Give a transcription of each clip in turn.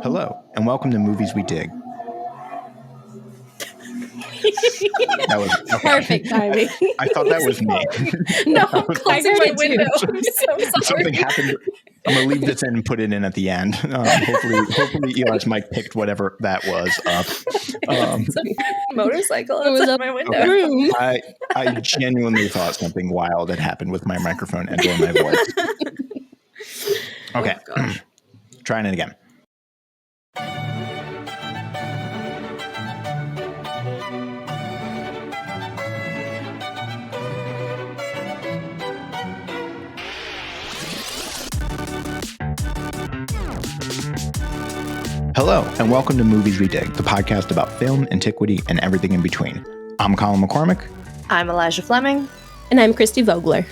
Hello, and welcome to Movies We Dig. That was okay. Perfect timing. I thought that was me. No, I heard my window. I'm so sorry. Something happened. I'm going to leave this in and put it in at the end. Hopefully Eli's mic picked whatever that was up. It's a motorcycle It was outside up my window. Okay. room. I genuinely thought something wild had happened with my microphone and or my voice. Okay. Oh, gosh. Trying it again. Hello, and welcome to Movies We Dig, the podcast about film, antiquity, and everything in between. I'm Colin McCormick. I'm Elijah Fleming. And I'm Christy Vogler.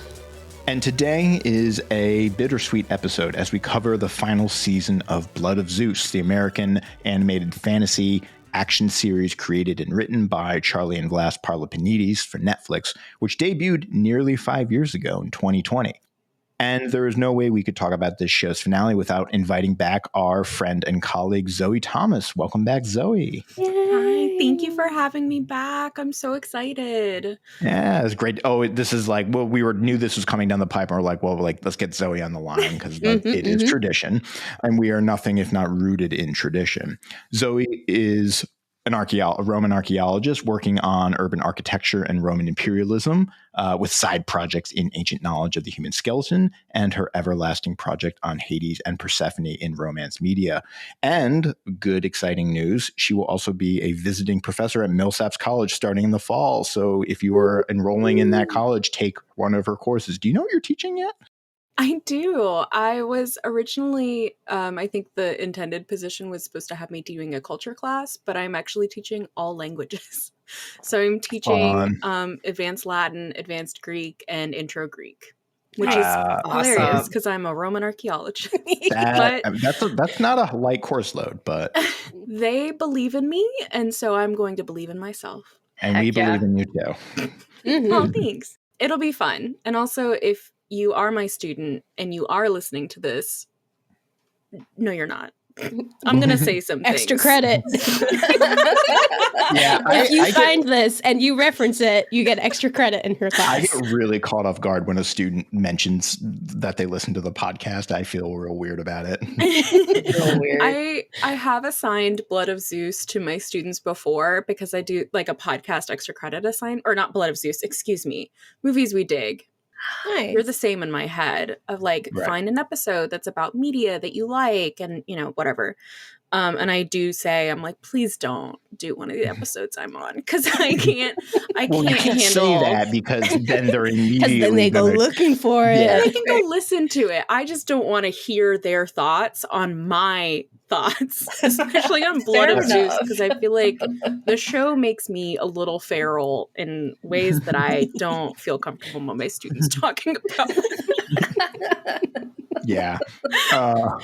And today is a bittersweet episode as we cover the final season of Blood of Zeus, the American animated fantasy action series created and written by Charley and Vlas Parlapanides for Netflix, which debuted nearly 5 years ago in 2020. And there is no way we could talk about this show's finale without inviting back our friend and colleague, Zoé Thomas. Welcome back, Zoe. Hi, thank you for having me back. I'm so excited. Yeah, it's great. Oh, this is like, well, knew this was coming down the pipe, and we're like, let's get Zoe on the line because it is tradition, and we are nothing if not rooted in tradition. Zoe is a Roman archaeologist working on urban architecture and Roman imperialism, with side projects in ancient knowledge of the human skeleton and her everlasting project on Hades and Persephone in romance media. And good, exciting news, she will also be a visiting professor at Millsaps College starting in the fall. So if you are enrolling in that college, take one of her courses. Do you know what you're teaching yet? I do. I was originally, I think the intended position was supposed to have me doing a culture class, but I'm actually teaching all languages. So I'm teaching advanced Latin, advanced Greek, and intro Greek, which is hilarious because I'm a Roman archaeologist. That's not a light course load, but they believe in me, and so I'm going to believe in myself. And we believe in you too. Oh, thanks. It'll be fun. And also, if you are my student and you are listening to this, no, you're not. I'm going to say some Extra things. credit. If you find this and you reference it, you get extra credit in her class. I get really caught off guard when a student mentions that they listen to the podcast. I feel real weird about it. Real weird. I have assigned Blood of Zeus to my students before because I do like a podcast extra credit assign, or not Blood of Zeus, excuse me, Movies We Dig. Nice. You're the same in my head of like, find an episode that's about media that you like and, whatever. And I do say, I'm like, please don't do one of the episodes I'm on because I can't you can't handle. say that because then they're immediately then they go looking for it. Yeah. They can go listen to it. I just don't want to hear their thoughts on my thoughts, especially on Blood of Zeus, because I feel like the show makes me a little feral in ways that I don't feel comfortable with my students talking about. Yeah. All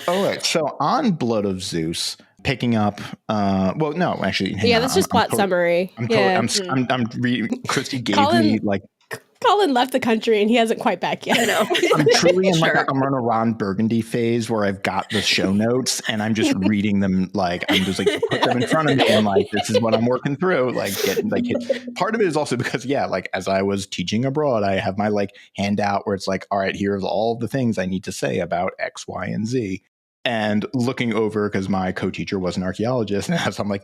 right. So on Blood of Zeus, picking up. Well, no, actually. That's just plot summary. I'm reading. Christy gave me like. Colin left the country and he hasn't quite back yet. I know. I'm truly I'm on a Ron Burgundy phase where I've got the show notes and I'm just reading them. Like I'm just like put them in front of me and like this is what I'm working through. Part of it is also because like as I was teaching abroad, I have my like handout where it's like, all right, here's all the things I need to say about X, Y, and Z. And looking over, because my co-teacher was an archaeologist, and as I'm like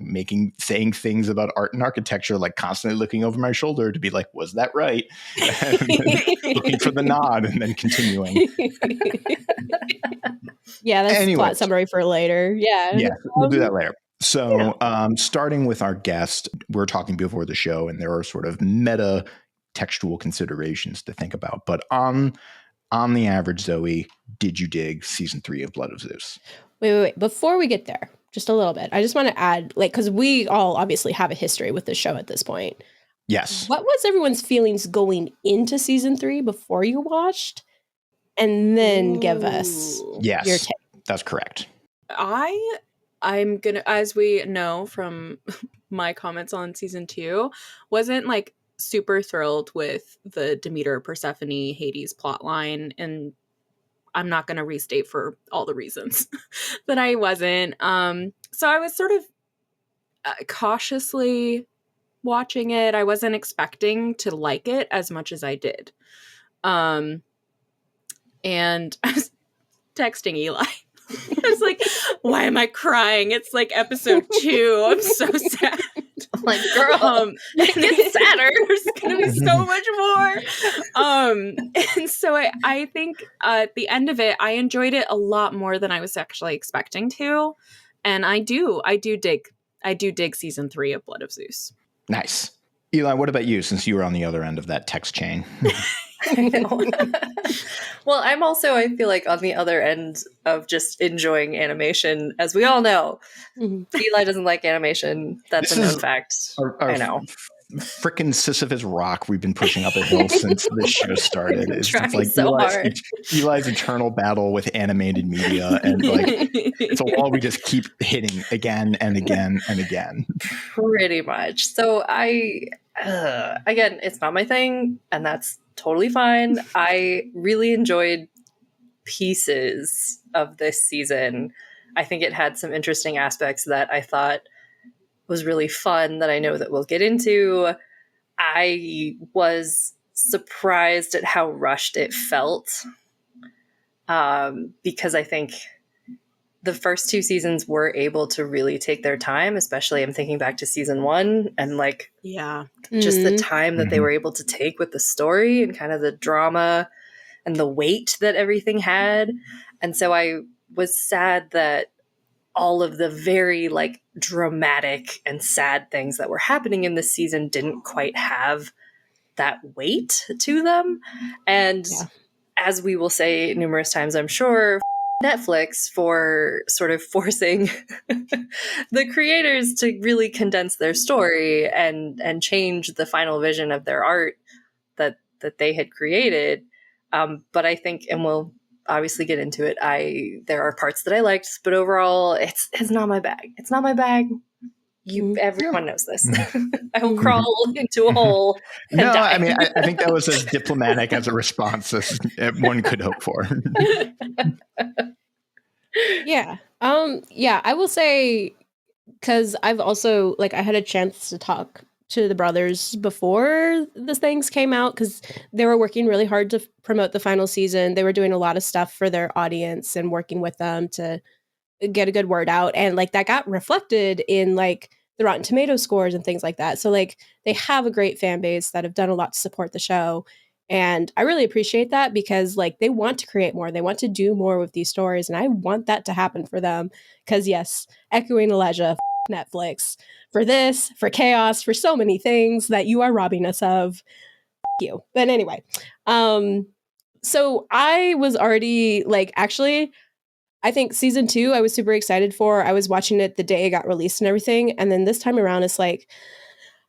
saying things about art and architecture, like constantly looking over my shoulder to be like, was that right? And then looking for the nod and then continuing. Yeah, that's plot summary for later. Yeah, we'll do that later. So starting with our guest, we're talking before the show, and there are sort of meta textual considerations to think about. But on the average, Zoe, did you dig season 3 of Blood of Zeus? Wait. Before we get there, just a little bit, I just want to add, because we all obviously have a history with the show at this point. Yes. What was everyone's feelings going into season 3 before you watched? And then give us your take. That's correct. I'm gonna, as we know from my comments on season 2, wasn't like super thrilled with the Demeter Persephone Hades plotline, and I'm not going to restate for all the reasons that I wasn't. So I was sort of cautiously watching it. I wasn't expecting to like it as much as I did. And I was texting Eli. I was like, why am I crying? It's like episode 2. I'm so sad. I'm like, girl, it gets sadder. There's going to be so much more. And so I think at the end of it, I enjoyed it a lot more than I was actually expecting to. And I do dig season 3 of Blood of Zeus. Nice. Eli, what about you, since you were on the other end of that text chain? I know. Well, I'm also, I feel like, on the other end of just enjoying animation. As we all know, Eli doesn't like animation. That's a known fact. I know. Frickin' Sisyphus rock we've been pushing up a hill since this show started. It's like so hard. Eli's eternal battle with animated media, and like it's a wall we just keep hitting again and again and again. Pretty much. So again, it's not my thing, and that's totally fine. I really enjoyed pieces of this season. I think it had some interesting aspects that I thought was really fun that I know that we'll get into. I was surprised at how rushed it felt, because I think the first 2 seasons were able to really take their time, especially I'm thinking back to season 1 and like, just the time that they were able to take with the story and kind of the drama and the weight that everything had. And so I was sad that all of the very like dramatic and sad things that were happening in this season didn't quite have that weight to them. And as we will say numerous times, I'm sure, Netflix for sort of forcing the creators to really condense their story and change the final vision of their art that they had created. But I think, and we'll obviously get into it, there are parts that I liked, but overall it's not my bag. It's not my bag. Everyone knows this. I will crawl into a hole and die. I mean, I think that was as diplomatic as a response as one could hope for. Yeah. I will say, because I've also, like, I had a chance to talk to the brothers before the things came out, because they were working really hard to promote the final season. They were doing a lot of stuff for their audience and working with them to get a good word out, and like that got reflected in like the Rotten Tomato scores and things like that. So like they have a great fan base that have done a lot to support the show, and I really appreciate that, because like they want to create more, they want to do more with these stories, and I want that to happen for them. Because yes, echoing Elijah, Netflix for this, for chaos, for so many things that you are robbing us of. You. But anyway, so I was already like, actually, I think season 2 I was super excited for. I was watching it the day it got released and everything. And then this time around, it's like,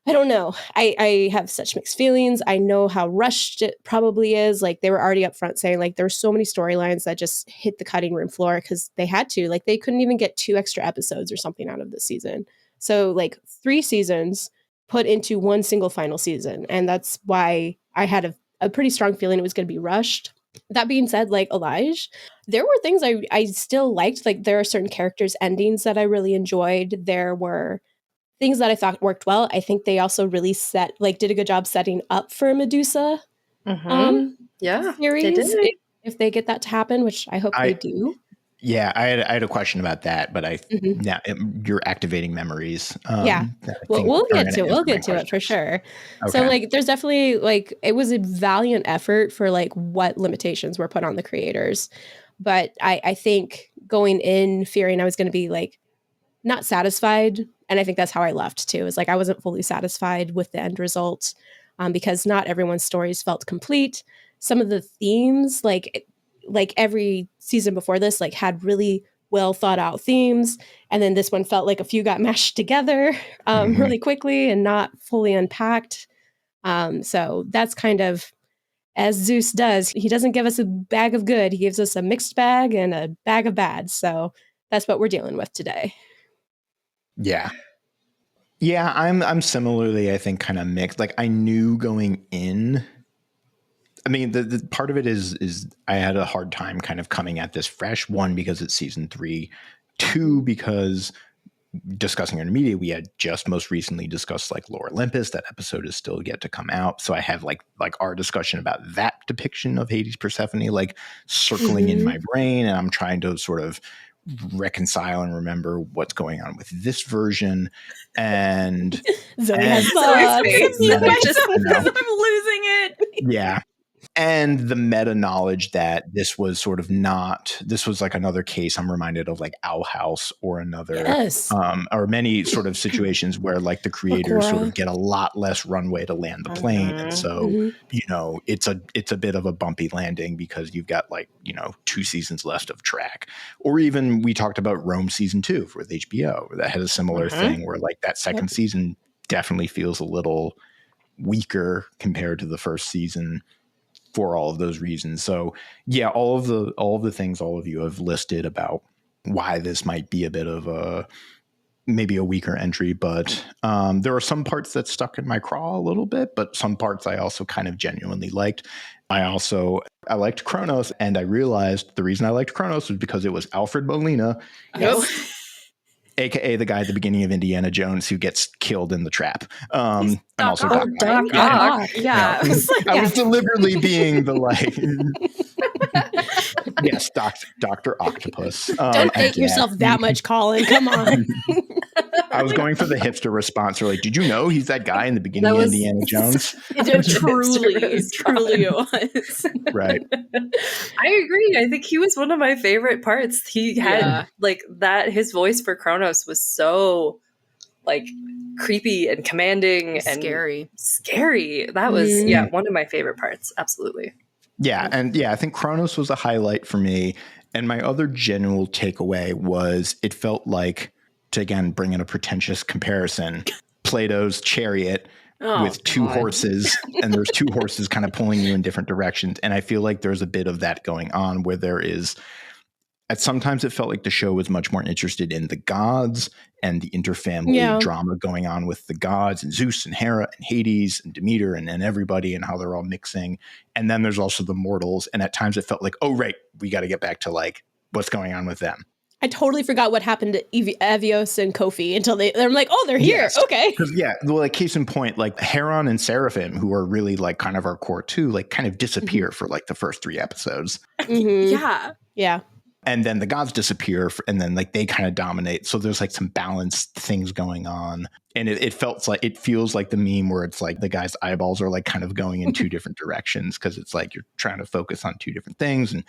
I don't know. I have such mixed feelings. I know how rushed it probably is. Like they were already up front saying like there were so many storylines that just hit the cutting room floor because they had to. Like they couldn't even get 2 extra episodes or something out of this season. So like 3 seasons put into one single final season. And that's why I had a pretty strong feeling it was going to be rushed. That being said, like Elijah, there were things I still liked. Like there are certain characters' endings that I really enjoyed. There were things that I thought worked well. I think they also really did a good job setting up for a Medusa series. They did. If they get that to happen, which I hope they do. Yeah, I had a question about that, but now you're activating memories. We'll get to it for sure. Okay. So like, there's definitely like, it was a valiant effort for like what limitations were put on the creators. But I think going in fearing I was going to be like not satisfied. And I think that's how I left too, is like, I wasn't fully satisfied with the end result because not everyone's stories felt complete. Some of the themes, like every season before this, like had really well thought out themes. And then this one felt like a few got mashed together really quickly and not fully unpacked. So that's kind of as Zeus does. He doesn't give us a bag of good. He gives us a mixed bag and a bag of bad. So that's what we're dealing with today. Yeah. Yeah, I'm similarly, I think, kind of mixed. Like I knew going in, I mean, the part of it is I had a hard time kind of coming at this fresh. One, because it's season 3. 2, because discussing intermediate, we had just most recently discussed like Lore Olympus. That episode is still yet to come out. So I have like our discussion about that depiction of Hades Persephone like circling in my brain, and I'm trying to sort of reconcile and remember what's going on with this version. And Zoe has thoughts. I'm losing it. Yeah. And the meta knowledge that this was sort of this was like another case. I'm reminded of like Owl House or another, or many sort of situations where like the creators sort of get a lot less runway to land the plane. And so, you know, it's a bit of a bumpy landing because you've got like, you know, 2 seasons left of track. Or even we talked about Rome season 2 with HBO that had a similar thing where like that second season definitely feels a little weaker compared to the first season, for all of those reasons. So yeah, all of the things all of you have listed about why this might be a bit of maybe a weaker entry, but there are some parts that stuck in my craw a little bit, but some parts I also kind of genuinely liked. I liked Kronos, and I realized the reason I liked Kronos was because it was Alfred Molina. Yes. AKA the guy at the beginning of Indiana Jones who gets killed in the trap. And also Doc. Yeah. I was deliberately being the like, yes, Dr. Octopus. Don't date yourself that much, Colin. Come on. I was going for the hipster response, or like, did you know he's that guy in the beginning of Indiana Jones? Truly was. Right. I agree. I think he was one of my favorite parts. He had like that, his voice for Kronos was so like creepy and commanding and scary. That was one of my favorite parts. Absolutely. Yeah. And I think Kronos was a highlight for me. And my other general takeaway was it felt like, to again bring in a pretentious comparison, Plato's chariot with 2 horses, and there's 2 horses kind of pulling you in different directions. And I feel like there's a bit of that going on where there is, sometimes it felt like the show was much more interested in the gods and the interfamily drama going on with the gods and Zeus and Hera and Hades and Demeter and everybody and how they're all mixing. And then there's also the mortals. And at times it felt like, oh, right, we got to get back to like what's going on with them. I totally forgot what happened to Avios and Kofi until they're like, oh, they're here. Yes. Okay. Yeah. Well, like case in point, like Heron and Seraphim, who are really like kind of our core too, like kind of disappear for like the first 3 episodes. Yeah. And then the gods disappear and then like they kind of dominate. So there's like some balanced things going on. And it feels like the meme where it's like the guy's eyeballs are like kind of going in 2 different directions because it's like you're trying to focus on 2 different things. And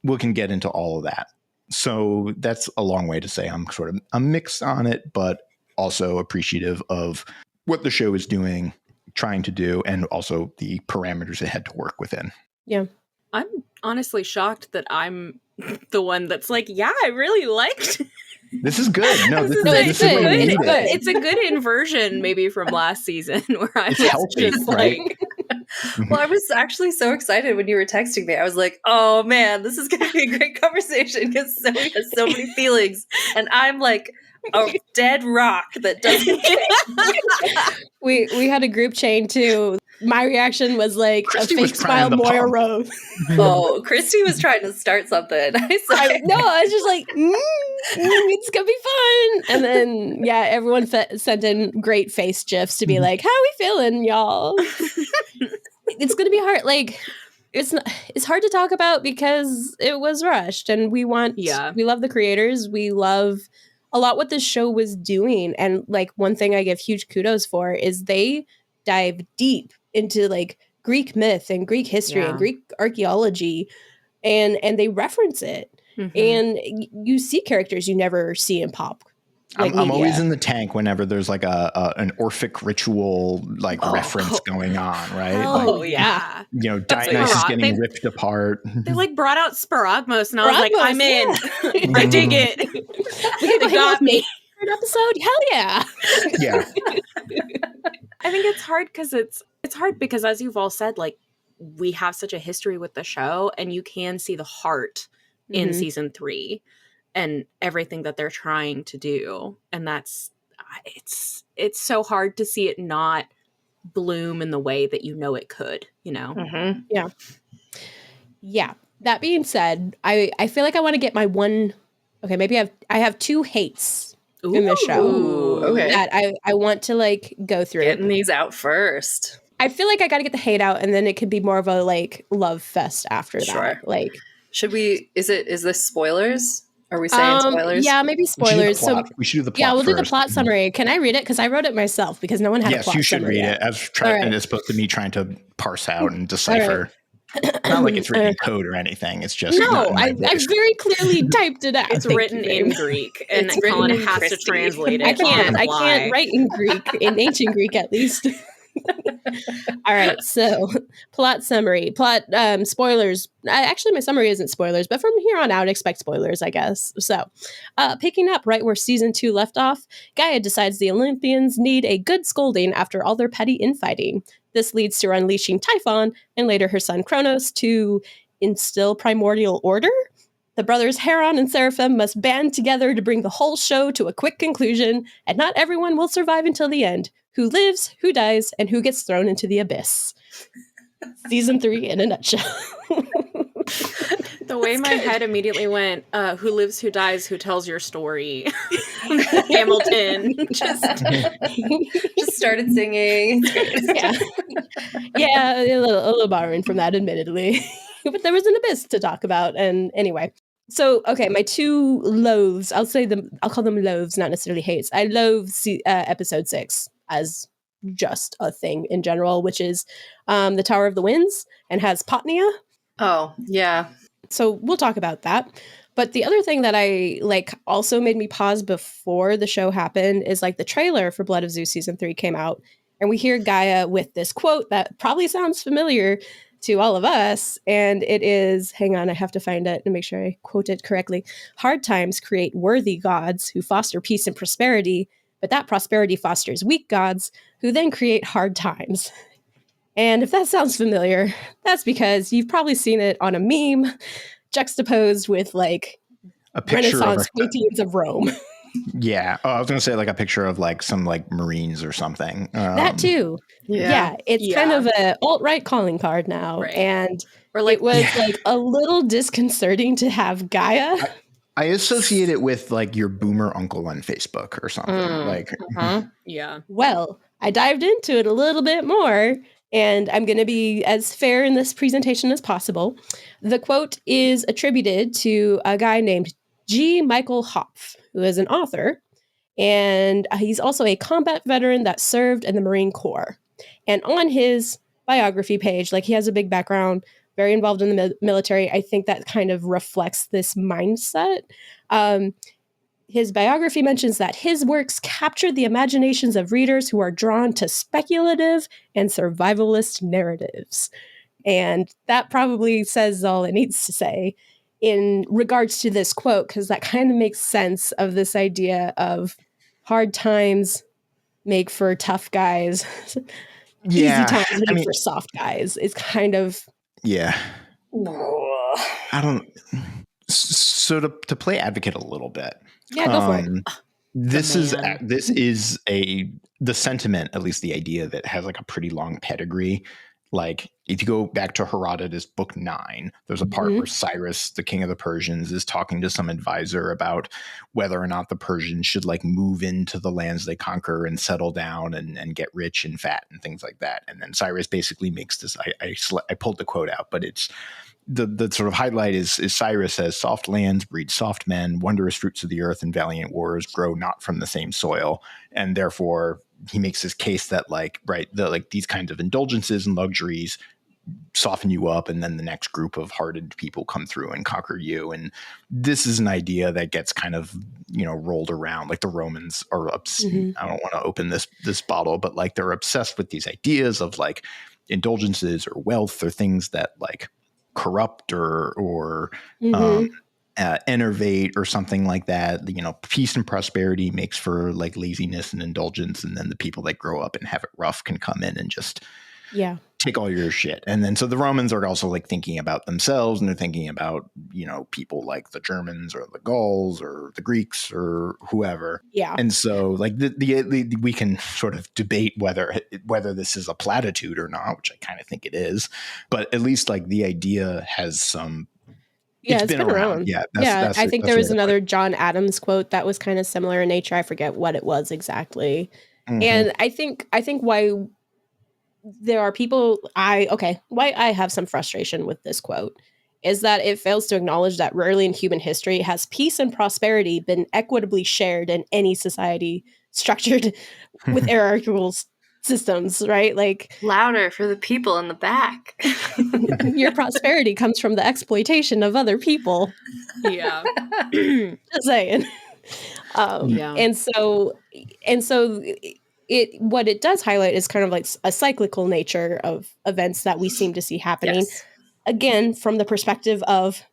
we can get into all of that. So that's a long way to say I'm sort of a mix on it, but also appreciative of what the show is doing, trying to do, and also the parameters it had to work within. Yeah. I'm honestly shocked that I'm the one that's like, yeah, I really liked This is good. No, this is good. good. It's a good inversion maybe from last season where I was healthy, just right? like... Well, I was actually so excited when you were texting me. I was like, oh man, this is going to be a great conversation because Zoe has so many feelings. And I'm like a dead rock that doesn't We had a group chain too. My reaction was like Christy a fake smile Moira Rose. Oh, Christy was trying to start something. I was just like, it's gonna be fun. And then everyone sent in great face gifs to be like, how are we feeling, y'all? It's gonna be hard. Like it's hard to talk about because it was rushed, and we love the creators. We love a lot what this show was doing, and like one thing I give huge kudos for is they dive deep into like Greek myth and Greek history and Greek archaeology, and they reference it. And you see characters you never see in pop. Like I'm always in the tank whenever there's like an Orphic ritual like reference going on, right? Oh like, yeah. You know, Dionysus getting ripped apart. They like brought out sparagmos, and I was like, I'm in. I dig it. They got me. Episode, hell yeah. Yeah. I think it's hard because it's hard because, as you've all said, like we have such a history with the show, and you can see the heart in season 3 and everything that they're trying to do, and that's it's so hard to see it not bloom in the way that you know it could, you know? Mm-hmm. Yeah. Yeah. That being said, I feel like I want to get my one. Okay, maybe I have two hates in this show. Ooh, okay. That I want to like go through. Getting these out first. I feel like I got to get the hate out, and then it could be more of a like love fest after that. Like, should we? Is this spoilers? Are we saying spoilers? Yeah, maybe spoilers. We should do the plot. Yeah, we'll first. do the plot summary. Can I read it? Because I wrote it myself because no one had a plot summary. Yes, you should read it. And it's supposed to me trying to parse out and decipher. Not like it's written in code or anything. It's just I very clearly typed it out. It's written in Greek, and Colin has to translate it. I can't write in Greek, in ancient Greek at least. All right, so plot summary, spoilers. Actually, my summary isn't spoilers, but from here on out, expect spoilers, I guess. So, picking up right where season 2 left off, Gaia decides the Olympians need a good scolding after all their petty infighting. This leads to her unleashing Typhon and later her son Kronos to instill primordial order. The brothers Heron and Seraphim must band together to bring the whole show to a quick conclusion, and not everyone will survive until the end. Who lives, who dies, and who gets thrown into the abyss. Season 3 in a nutshell. The way my head immediately went, who lives, who dies, who tells your story. Hamilton. Just started singing. Yeah, a little borrowing from that, admittedly. But there was an abyss to talk about. And anyway. So, okay, my two loathes, I'll call them loathes, not necessarily hates. I loathe episode 6 as just a thing in general, which is the Tower of the Winds and has Potnia. Oh, yeah. So we'll talk about that. But the other thing that I also made me pause before the show happened is the trailer for Blood of Zeus season 3 came out, and we hear Gaia with this quote that probably sounds familiar to all of us, and it is, hang on, I have to find it and make sure I quote it correctly. Hard times create worthy gods who foster peace and prosperity, but that prosperity fosters weak gods who then create hard times. And if that sounds familiar, that's because you've probably seen it on a meme juxtaposed with a Renaissance paintings of Rome. Yeah. Oh, I was going to say a picture of some Marines or something. That too. Yeah. It's kind of an alt-right calling card now. Right. And it was a little disconcerting to have Gaia. I associate it with your boomer uncle on Facebook or something. Yeah. Well, I dived into it a little bit more, and I'm going to be as fair in this presentation as possible. The quote is attributed to a guy named G. Michael Hopf, who is an author, and he's also a combat veteran that served in the Marine Corps. And on his biography page, he has a big background, very involved in the military. I think that kind of reflects this mindset. His biography mentions that his works captured the imaginations of readers who are drawn to speculative and survivalist narratives. And that probably says all it needs to say in regards to this quote, because that kind of makes sense of this idea of hard times make for tough guys. Easy times make for soft guys. It's kind of... Yeah. I don't... So to play advocate a little bit. Yeah, go for it. This is the sentiment, at least the idea that has a pretty long pedigree. If you go back to Herodotus book 9, there's a part where Cyrus, the king of the Persians, is talking to some advisor about whether or not the Persians should move into the lands they conquer and settle down and get rich and fat and things like that. And then Cyrus basically makes this, I pulled the quote out, but it's the sort of highlight is Cyrus says, soft lands breed soft men, wondrous fruits of the earth and valiant warriors grow not from the same soil. And therefore he makes this case that these kinds of indulgences and luxuries soften you up, and then the next group of hardened people come through and conquer you. And this is an idea that gets kind of, rolled around. The Romans are I don't want to open this bottle, but they're obsessed with these ideas of indulgences or wealth or things that corrupt or enervate or something like that. Peace and prosperity makes for laziness and indulgence, and then the people that grow up and have it rough can come in and just take all your shit. And then so the Romans are also like thinking about themselves, and they're thinking about, people like the Germans or the Gauls or the Greeks or whoever. Yeah. And so like we can sort of debate whether this is a platitude or not, which I kind of think it is, but at least like the idea has some. Yeah, it's been around. Yeah. I think there was another John Adams quote that was kind of similar in nature. I forget what it was exactly. Mm-hmm. And I think why there are people why I have some frustration with this quote is that it fails to acknowledge that rarely in human history has peace and prosperity been equitably shared in any society structured with hierarchical systems, right? Like, louder for the people in the back. Your prosperity comes from the exploitation of other people. Yeah. Just saying. And so what it does highlight is kind of like a cyclical nature of events that we seem to see happening. Yes. Again, from the perspective of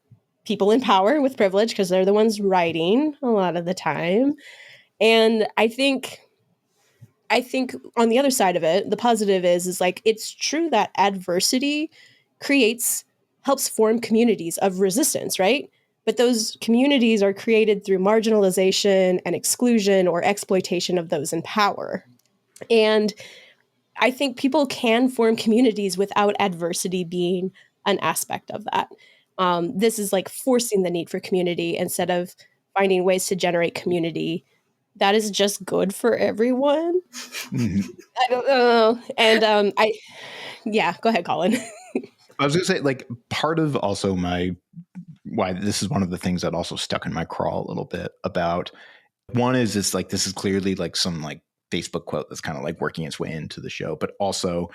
people in power with privilege, because they're the ones writing a lot of the time. And I think on the other side of it, the positive is like, it's true that adversity helps form communities of resistance, right? But those communities are created through marginalization and exclusion or exploitation of those in power. And I think people can form communities without adversity being an aspect of that. This is like forcing the need for community instead of finding ways to generate community that is just good for everyone. Mm-hmm. I don't know. And go ahead, Colin. I was going to say, like, part of also why this is one of the things that also stuck in my craw a little bit about. One is it's like, this is clearly like some like Facebook quote that's kind of like working its way into the show, but also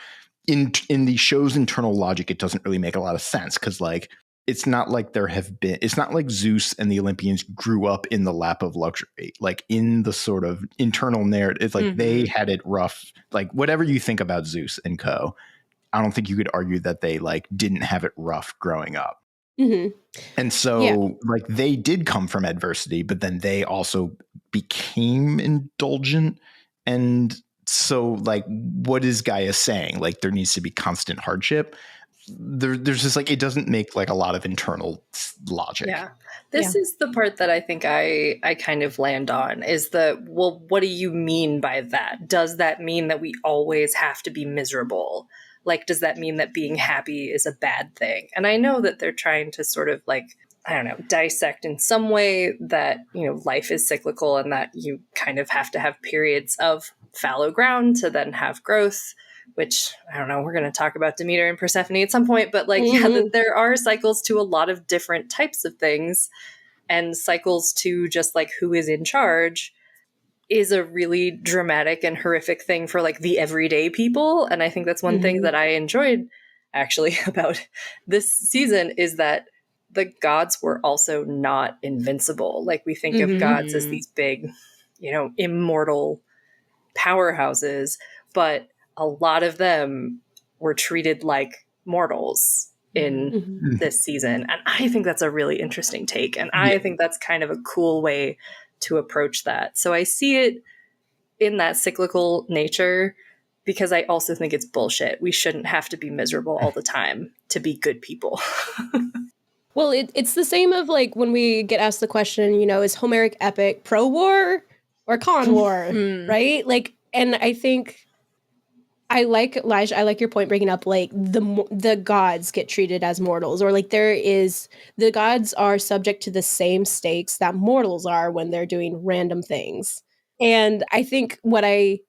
in the show's internal logic, it doesn't really make a lot of sense because like, it's not like it's not like Zeus and the Olympians grew up in the lap of luxury, like in the sort of internal narrative. It's like they had it rough, like whatever you think about Zeus and co. I don't think you could argue that they like didn't have it rough growing up. Mm-hmm. And so like they did come from adversity, but then they also became indulgent. And so like, what is Gaia saying? Like there needs to be constant hardship. There's just like, it doesn't make like a lot of internal logic. Yeah. This is the part that I think I kind of land on is well, what do you mean by that? Does that mean that we always have to be miserable? Like, does that mean that being happy is a bad thing? And I know that they're trying to sort of like, I don't know, dissect in some way that, life is cyclical and that you kind of have to have periods of fallow ground to then have growth, which, I don't know, we're going to talk about Demeter and Persephone at some point, but like, there are cycles to a lot of different types of things, and cycles to just like who is in charge is a really dramatic and horrific thing for like the everyday people. And I think that's one thing that I enjoyed actually about this season is that the gods were also not invincible. Like we think of gods as these big, immortal powerhouses, but a lot of them were treated like mortals in this season. And I think that's a really interesting take. And I think that's kind of a cool way to approach that. So I see it in that cyclical nature because I also think it's bullshit. We shouldn't have to be miserable all the time to be good people. Well, it's the same of like when we get asked the question, is Homeric epic pro-war or con-war, right? Like, and I think I like, Elijah, I like your point bringing up like the gods get treated as mortals, or like the gods are subject to the same stakes that mortals are when they're doing random things. And I think what I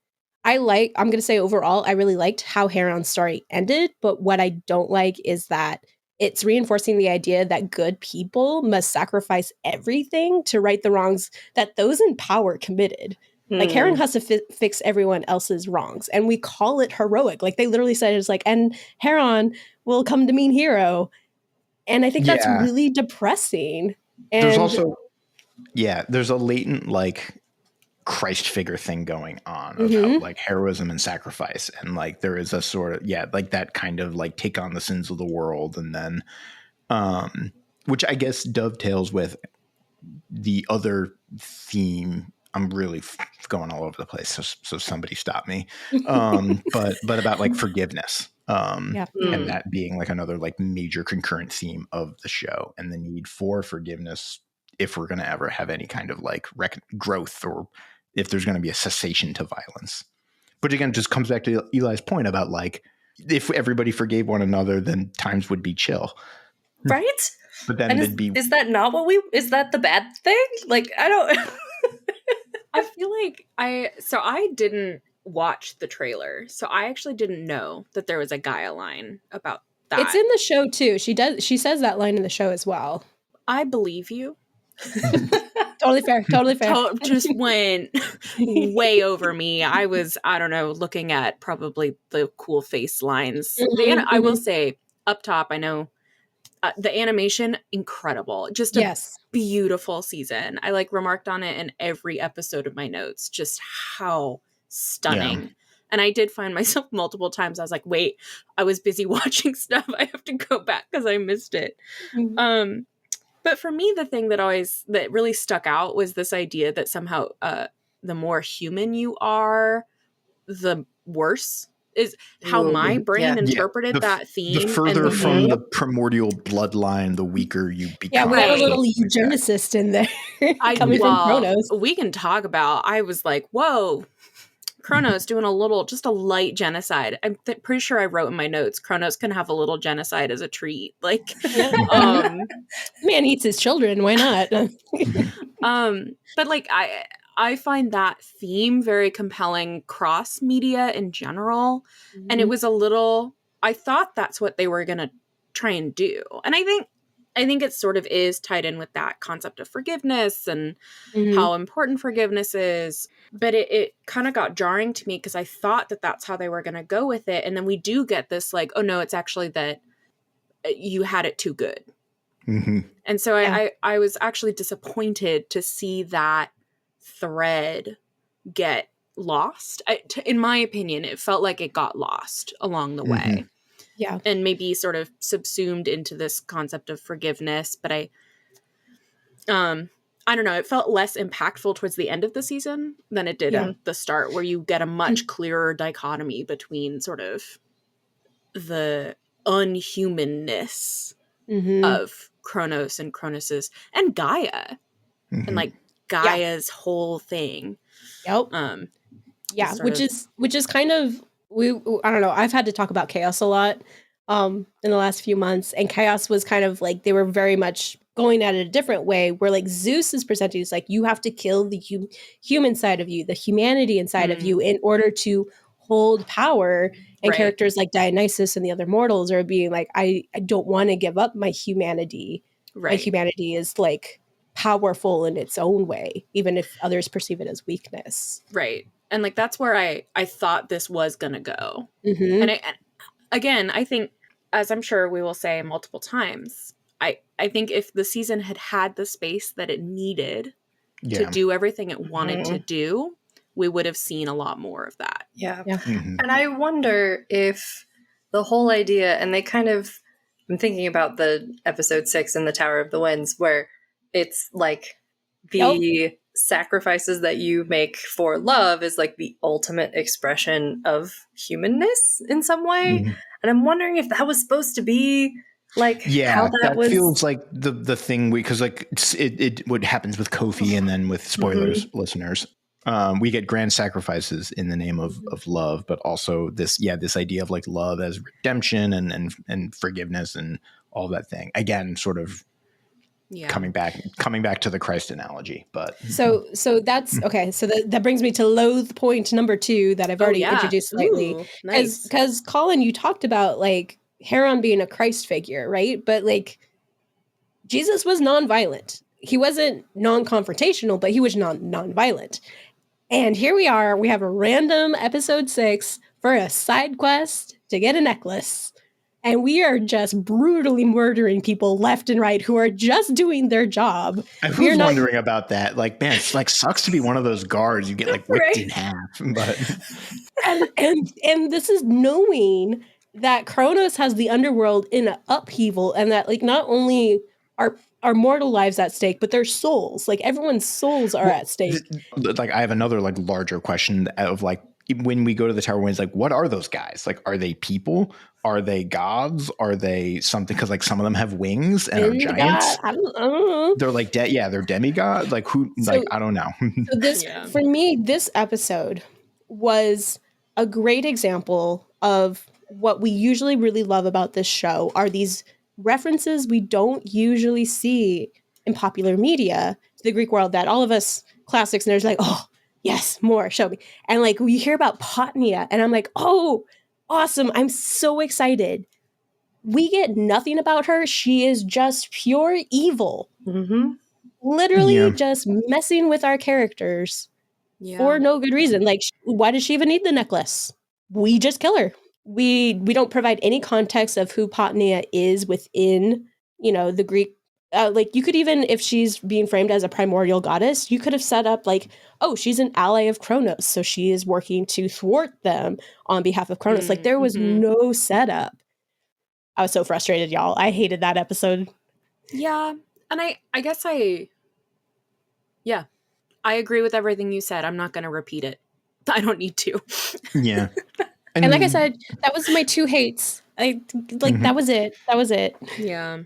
like, I'm going to say overall, I really liked how Heron's story ended, but what I don't like is that it's reinforcing the idea that good people must sacrifice everything to right the wrongs that those in power committed. Like Heron has to fix everyone else's wrongs, and we call it heroic. Like they literally said, it's like, and Heron will come to mean hero. And I think that's really depressing. And there's also, there's a latent like Christ figure thing going on of how, like heroism and sacrifice. And like, there is a sort of, like that kind of like take on the sins of the world. And then, which I guess dovetails with the other theme. I'm really going all over the place. So somebody stop me. But about like forgiveness. And that being like another like major concurrent theme of the show, and the need for forgiveness if we're going to ever have any kind of like growth, or if there's going to be a cessation to violence. But again, it just comes back to Eli's point about like, if everybody forgave one another, then times would be chill. Right? But then it'd be... Is that not is that the bad thing? Like, I don't... I feel like I didn't watch the trailer, so I actually didn't know that there was a Gaia line about that. It's in the show too. She says that line in the show as well. I believe you. Totally fair. Just went way over me. I was, I don't know, looking at probably the cool face lines. I will say, up top, I know the animation, incredible. Just a beautiful season. I like remarked on it in every episode of my notes, just how stunning. Yeah. And I did find myself multiple times. I was like, wait, I was busy watching stuff. I have to go back because I missed it. Mm-hmm. But for me, the thing that really stuck out was this idea that somehow the more human you are, the worse is how my brain interpreted that theme. The further from the primordial bloodline, the weaker you become. Yeah, we have a little eugenicist in there coming from Kronos. We can talk about, I was like, whoa, Kronos doing just a light genocide. I'm pretty sure I wrote in my notes, Kronos can have a little genocide as a treat. Like, man eats his children. Why not? But like, I find that theme very compelling cross media in general. Mm-hmm. And it was I thought that's what they were going to try and do. And I think it sort of is tied in with that concept of forgiveness and how important forgiveness is. But it kind of got jarring to me because I thought that that's how they were going to go with it. And then we do get this like, oh no, it's actually that you had it too good. Mm-hmm. And so I was actually disappointed to see that thread get lost. In my opinion, it felt like it got lost along the way. Yeah. And maybe sort of subsumed into this concept of forgiveness. But I don't know, it felt less impactful towards the end of the season than it did at the start, where you get a much clearer dichotomy between sort of the unhumanness of Kronos and Kronos's and Gaia and like Gaia's whole thing. Yep. Which is kind of, I don't know, I've had to talk about chaos a lot in the last few months, and chaos was kind of like, they were very much going at it a different way, where like Zeus is presented as like, you have to kill the human side of you, the humanity inside of you, in order to hold power. And characters like Dionysus and the other mortals are being like, I don't want to give up my humanity. My humanity is like powerful in its own way, even if others perceive it as weakness. Right. And like, that's where I thought this was going to go. And again, I think, as I'm sure we will say multiple times, I think if the season had the space that it needed to do everything it wanted to do, we would have seen a lot more of that. Yeah. And I wonder if the whole idea, and they kind of, I'm thinking about the episode 6 in the Tower of the Winds, where it's like the sacrifices that you make for love is like the ultimate expression of humanness in some way. And I'm wondering if that was supposed to be like how that was. Feels like the thing because like it what happens with Kofi, and then with spoilers, listeners, we get grand sacrifices in the name of love, but also this idea of like love as redemption and forgiveness and all that thing. Again, sort of coming back to the Christ analogy. But so that's okay. So that brings me to loathe point number 2 that I've already introduced slightly. Because Colin, you talked about like Heron being a Christ figure, right? But like Jesus was nonviolent. He wasn't non-confrontational, but he was non-violent. And here we are. We have a random episode 6 for a side quest to get a necklace. And we are just brutally murdering people left and right who are just doing their job. I was wondering about that. Like, man, it's like sucks to be one of those guards. You get like ripped in half. But and this is knowing that Kronos has the underworld in an upheaval, and that like not only are mortal lives at stake, but their souls, like everyone's souls are at stake. Like I have another like larger question of like, when we go to the Tower of Winds, like, what are those guys? Like, are they people? Are they gods? Are they something? Because like some of them have wings and are giants. I don't know. They're like, they're demigods. Like who? So- like I don't know. So this, for me, this episode was a great example of what we usually really love about this show are these references we don't usually see in popular media to the Greek world that all of us classics nerds are like, oh, yes, more, show me. And like we hear about Potnia and I'm like, oh, awesome. I'm so excited. We get nothing about her. She is just pure evil. Mm-hmm. Literally just messing with our characters for no good reason. Like, why does she even need the necklace? We just kill her. We don't provide any context of who Potnia is within, the Greek. Like, you could even, if she's being framed as a primordial goddess, you could have set up like, oh, she's an ally of Kronos, so she is working to thwart them on behalf of Kronos. Like, there was no setup. I was so frustrated, y'all. I hated that episode. Yeah. And I guess I agree with everything you said. I'm not going to repeat it. I don't need to. Yeah. And like I said, that was my two hates. That was it. That was it. Yeah.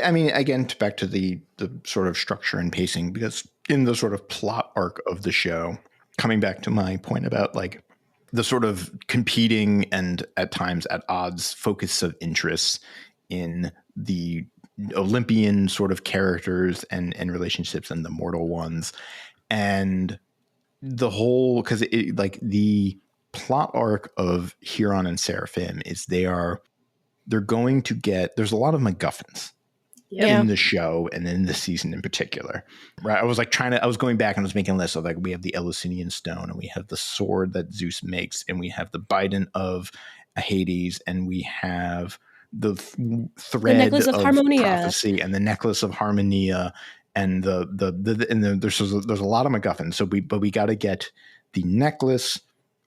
I mean, again, back to the sort of structure and pacing, because in the sort of plot arc of the show, coming back to my point about like the sort of competing and at times at odds focus of interests in the Olympian sort of characters and relationships and the mortal ones, and the whole, because like the plot arc of Huron and Seraphim is they're going to get, there's a lot of MacGuffins in the show and in the season in particular, right? I was going back and I was making a list of like, we have the Eleusinian stone and we have the sword that Zeus makes and we have the bident of Hades and we have the thread necklace of Harmonia. prophecy and the necklace of Harmonia and there's a lot of MacGuffins. So we got to get the necklace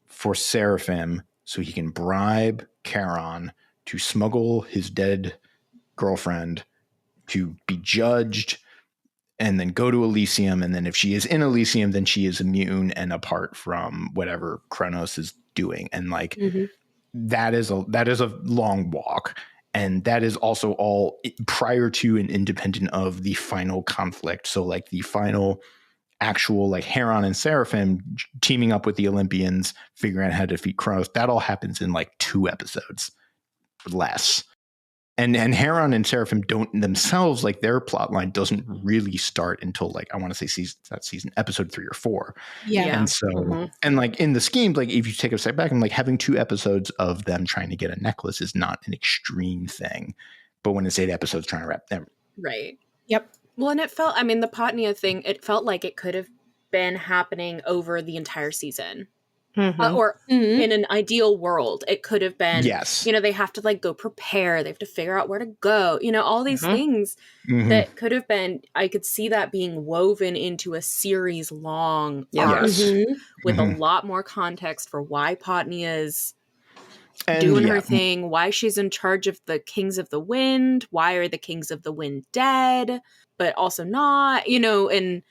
for Seraphim so he can bribe Charon to smuggle his dead girlfriend to be judged and then go to Elysium. And then if she is in Elysium, then she is immune and apart from whatever Kronos is doing. And like, that is a long walk. And that is also all prior to and independent of the final conflict. So like the final actual like Heron and Seraphim teaming up with the Olympians, figuring out how to defeat Kronos, that all happens in like 2 episodes or less. And Heron and Seraphim don't themselves, like their plot line doesn't really start until like, I want to say season episode 3 or 4. Yeah. And so, and like in the scheme, like if you take a step back and like having 2 episodes of them trying to get a necklace is not an extreme thing. But when it's 8 episodes trying to wrap them. Right. Yep. Well, and it felt, I mean, the Potnia thing, it felt like it could have been happening over the entire season. Or in an ideal world, it could have been, they have to like go prepare. They have to figure out where to go, all these things that could have been, I could see that being woven into a series long arc with a lot more context for why Potnia is doing her thing, why she's in charge of the Kings of the Wind, why are the Kings of the Wind dead, but also not, and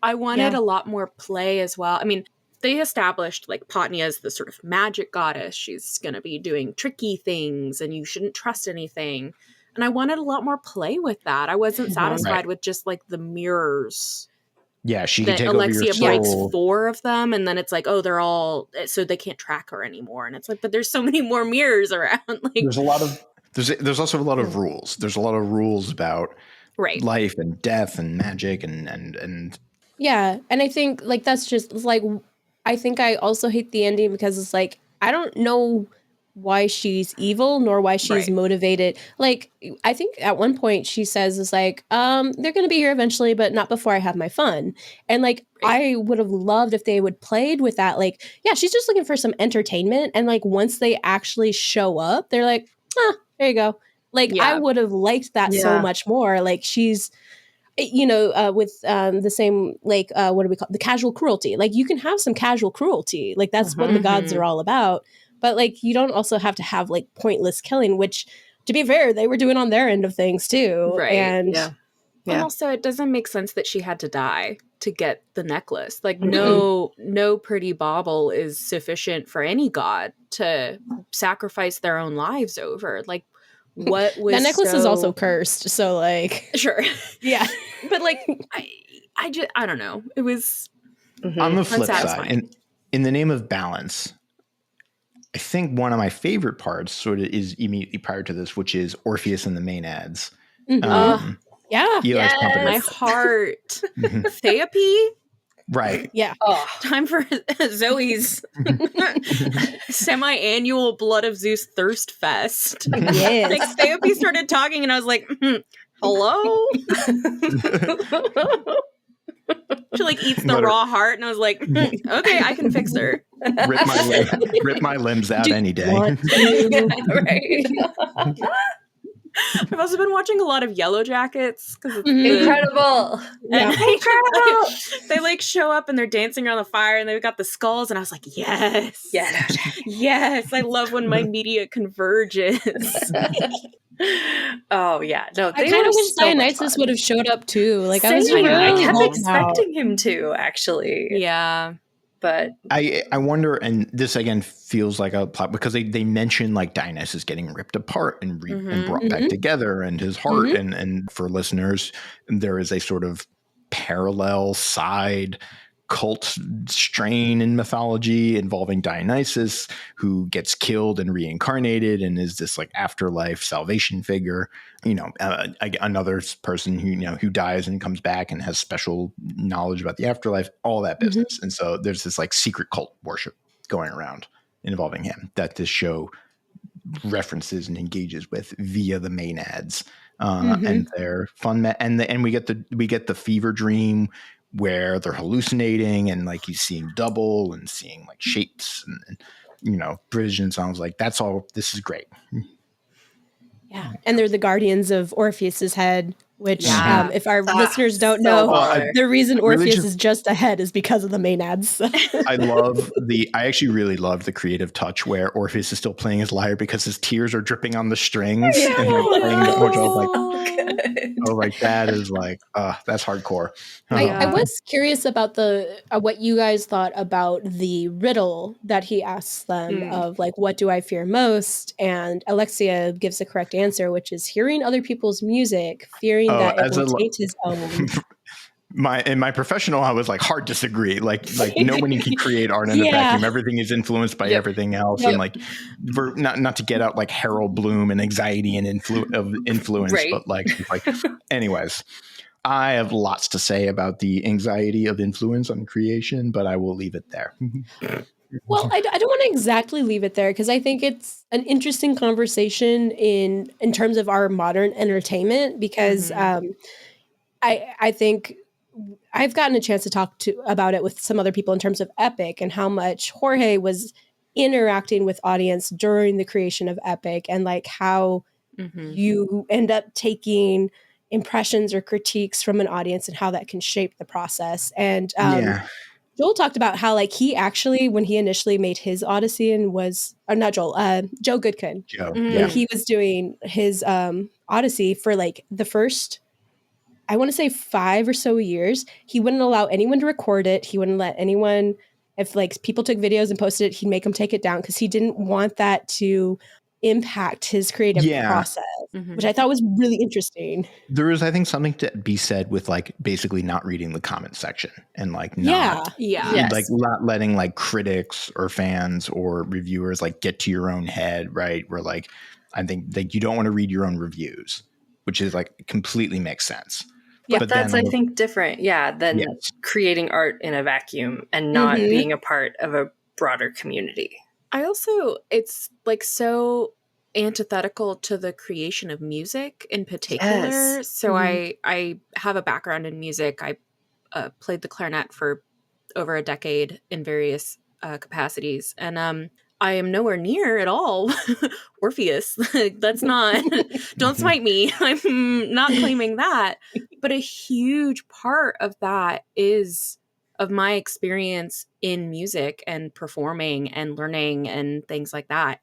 I wanted a lot more play as well. I mean, they established like Potnia as the sort of magic goddess. She's going to be doing tricky things and you shouldn't trust anything. And I wanted a lot more play with that. I wasn't satisfied with just like the mirrors. Yeah, she could take Alexia over your breaks soul. 4 of them and then it's like, oh, they're all, so they can't track her anymore. And it's like, but there's so many more mirrors around. Like there's a lot of, there's also a lot of rules. There's a lot of rules about life and death and magic and yeah. And I think like, that's just like, I think I also hate the ending because it's like, I don't know why she's evil nor why she's motivated. Like, I think at one point she says it's like, they're going to be here eventually, but not before I have my fun. And like, I would have loved if they would played with that. Like, yeah, she's just looking for some entertainment. And like, once they actually show up, they're like, there you go. Like, I would have liked that so much more. Like she's, with the same, like, what do we call it? The casual cruelty? Like you can have some casual cruelty. Like that's what the gods are all about. but like you don't also have to have like pointless killing, which to be fair, they were doing on their end of things too. Right. And and also it doesn't make sense that she had to die to get the necklace. Like no pretty bauble is sufficient for any god to sacrifice their own lives over. Like what was that necklace is also cursed, so like sure. yeah. But like I don't know. It was on the flip side, in the name of balance, I think one of my favorite parts sort of is immediately prior to this, which is Orpheus and the Maenades. Yeah. My heart. Therapy? Right. Yeah. Oh. Time for Zoe's semi-annual Blood of Zeus thirst fest. Yes. Like Therapy started talking and I was like, hello? She like eats the raw heart and I was like, okay, I can fix her. Rip my limbs out any day. Right. I've also been watching a lot of Yellow Jackets because it's incredible. Incredible. They like show up and they're dancing around the fire and they've got the skulls and I was like, yes. I love when my media converges. Oh yeah, no. I kind of wish Dionysus would have showed up too. Like I kept expecting him to actually. Yeah. But I wonder, and this again feels like a plot because they mention like Dionysus getting ripped apart and brought back together, and his heart, and for listeners, there is a sort of parallel side cult strain in mythology involving Dionysus, who gets killed and reincarnated and is this like afterlife salvation figure. Another person who dies and comes back and has special knowledge about the afterlife, all that business. And so there's this like secret cult worship going around involving him that this show references and engages with via the Maenads and their fun. And we get the fever dream where they're hallucinating and like he's seeing double and seeing like shapes and visions. I was like, that's all. This is great. Yeah, and they're the guardians of Orpheus's head, which if our listeners don't know, the reason Orpheus is just a head is because of the Maenads. I actually really love the creative touch where Orpheus is still playing his lyre because his tears are dripping on the strings. And that is like, that's hardcore. I was curious about what you guys thought about the riddle that he asks them of like, what do I fear most? And Alexia gives the correct answer, which is hearing other people's music, fearing that it will taint his own. In my professional, I was like hard disagree. Like no one can create art in a vacuum. Everything is influenced by everything else, and like not to get out like Harold Bloom and anxiety and influence, right. But like anyways. I have lots to say about the anxiety of influence on creation, but I will leave it there. Well, I don't want to exactly leave it there because I think it's an interesting conversation in terms of our modern entertainment because I think I've gotten a chance to talk about it with some other people in terms of Epic and how much Jorge was interacting with audience during the creation of Epic and like how you end up taking impressions or critiques from an audience and how that can shape the process. And Joel talked about how like he actually, when he initially made his Odyssey and Joe Goodkin, when he was doing his Odyssey for like the first, I want to say 5 or so years, he wouldn't allow anyone to record it. He wouldn't let anyone, if like people took videos and posted it, he'd make them take it down because he didn't want that to impact his creative process, which I thought was really interesting. There is, I think, something to be said with like basically not reading the comment section and like not letting like critics or fans or reviewers like get to your own head, right? Where like I think like you don't want to read your own reviews, which is like completely makes sense. Yeah, but that's I think different, than creating art in a vacuum and not being a part of a broader community. It's like so antithetical to the creation of music in particular. Yes. So I have a background in music. I played the clarinet for over a decade in various capacities. And I am nowhere near at all Orpheus. That's not, don't smite me. I'm not claiming that. But a huge part of that is of my experience in music and performing and learning and things like that,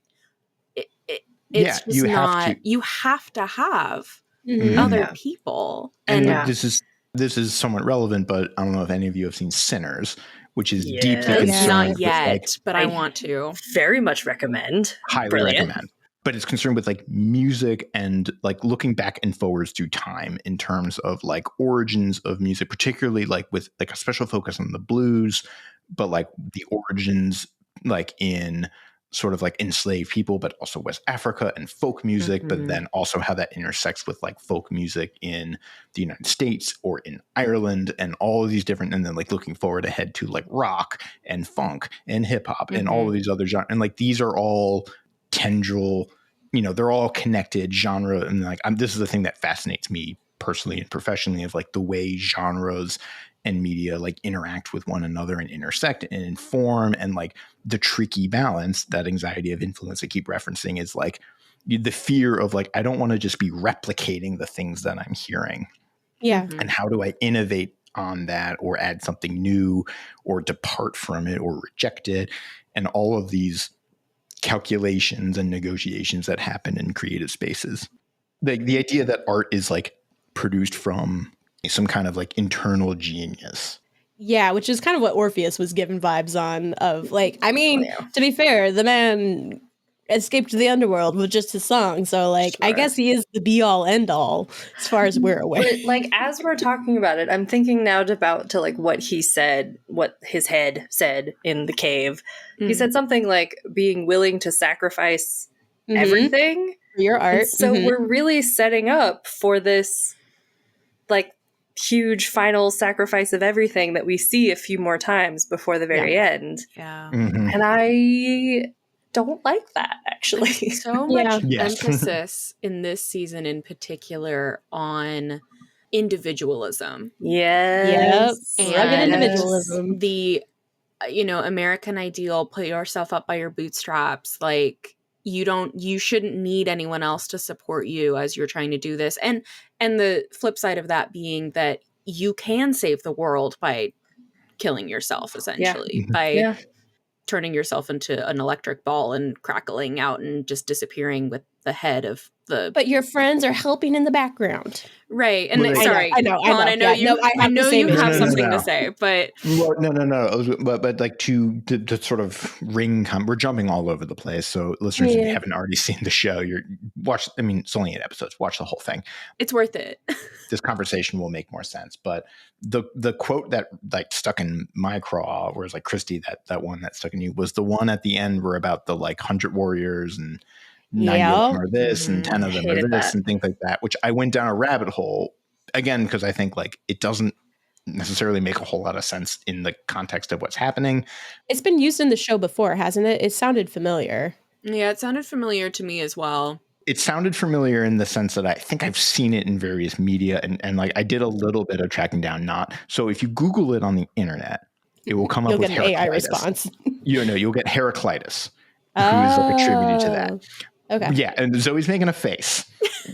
it's just you have to have other people. And this is somewhat relevant, but I don't know if any of you have seen Sinners, which is deeply concerned. Not yet, but I want to. Very much recommend. Highly recommend. But it's concerned with like music and like looking back and forwards through time in terms of like origins of music, particularly like with like a special focus on the blues, but like the origins like in sort of like enslaved people, but also West Africa and folk music, but then also how that intersects with like folk music in the United States or in Ireland and all of these different, and then like looking forward ahead to like rock and funk and hip hop and all of these other genres. And like, these are all tendril, you know, they're all connected genre. And like, this is the thing that fascinates me personally and professionally, of like the way genres and media like interact with one another and intersect and inform, and like the tricky balance, that anxiety of influence I keep referencing, is like the fear of like, I don't want to just be replicating the things that I'm hearing. Yeah. And how do I innovate on that, or add something new, or depart from it, or reject it? And all of these calculations and negotiations that happen in creative spaces. The idea that art is like produced from some kind of like internal genius. Yeah, which is kind of what Orpheus was given vibes on, of like, I mean, to be fair, the man escaped the underworld with just his song. So like, I guess he is the be all end all as far as we're aware. But like, as we're talking about it, I'm thinking now about to like what he said, what his head said in the cave. He said something like being willing to sacrifice everything for your art. And so we're really setting up for this like huge final sacrifice of everything that we see a few more times before the very end. Yeah. And I don't like that, actually. So much emphasis in this season in particular on individualism. Yes. Yep. Rugged individualism. The, you know, American ideal, put yourself up by your bootstraps. Like, you shouldn't need anyone else to support you as you're trying to do this. And the flip side of that being that you can save the world by killing yourself, essentially, by turning yourself into an electric ball and crackling out and just disappearing with the head of the... But your friends are helping in the background. Right. And sorry, I know you have something to say, but... Well, no. But like to sort of we're jumping all over the place. So listeners, if you haven't already seen the show, it's only 8 episodes. Watch the whole thing. It's worth it. This conversation will make more sense. But the quote that like stuck in my craw, whereas like Christy, that one that stuck in you, was the one at the end where about the like 100 warriors and 90 of them are this and 10 of them are this and things like that, which I went down a rabbit hole again, because I think like it doesn't necessarily make a whole lot of sense in the context of what's happening. It's been used in the show before, hasn't it? It sounded familiar. Yeah, it sounded familiar to me as well. It sounded familiar in the sense that I think I've seen it in various media, and like I did a little bit of tracking down. So if you Google it on the internet, it will come up with an AI response. You'll get Heraclitus, who is like attributed to that. Okay. Yeah, and Zoe's making a face,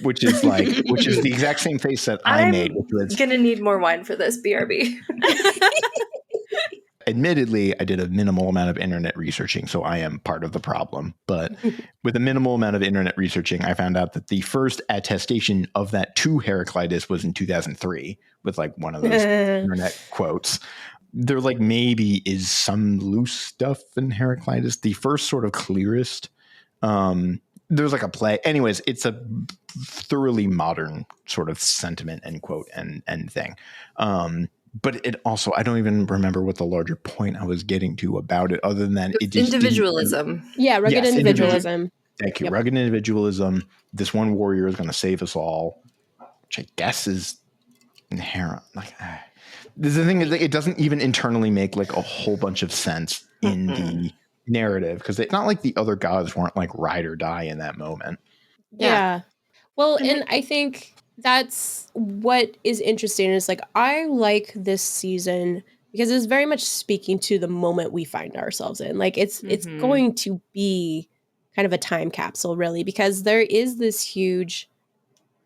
which is the exact same face that I made. I'm gonna need more wine for this, BRB. Admittedly, I did a minimal amount of internet researching, so I am part of the problem. But with a minimal amount of internet researching, I found out that the first attestation of that to Heraclitus was in 2003, with like one of those internet quotes. There like maybe is some loose stuff in Heraclitus. The first sort of clearest. There's like a play. Anyways, it's a thoroughly modern sort of sentiment and quote and thing. But it also, I don't even remember what the larger point I was getting to about it, other than it just individualism. Rugged individualism. Thank you. Rugged individualism. This one warrior is going to save us all, which I guess is inherent. Like, the thing is, it doesn't even internally make like a whole bunch of sense in the narrative, because it's not like the other gods weren't like ride or die in that moment. Yeah. Well, and I think that's what is interesting is like, I like this season because it's very much speaking to the moment we find ourselves in. Like it's going to be kind of a time capsule, really, because there is this huge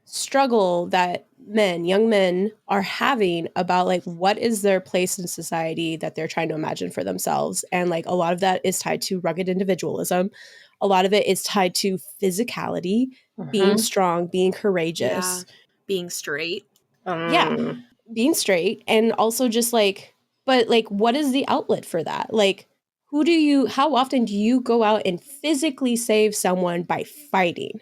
struggle that young men are having about like what is their place in society that they're trying to imagine for themselves. And like a lot of that is tied to rugged individualism. A lot of it is tied to physicality, being strong, being courageous, being straight. Being straight. And also just like, but like, what is the outlet for that? Like, how often do you go out and physically save someone by fighting?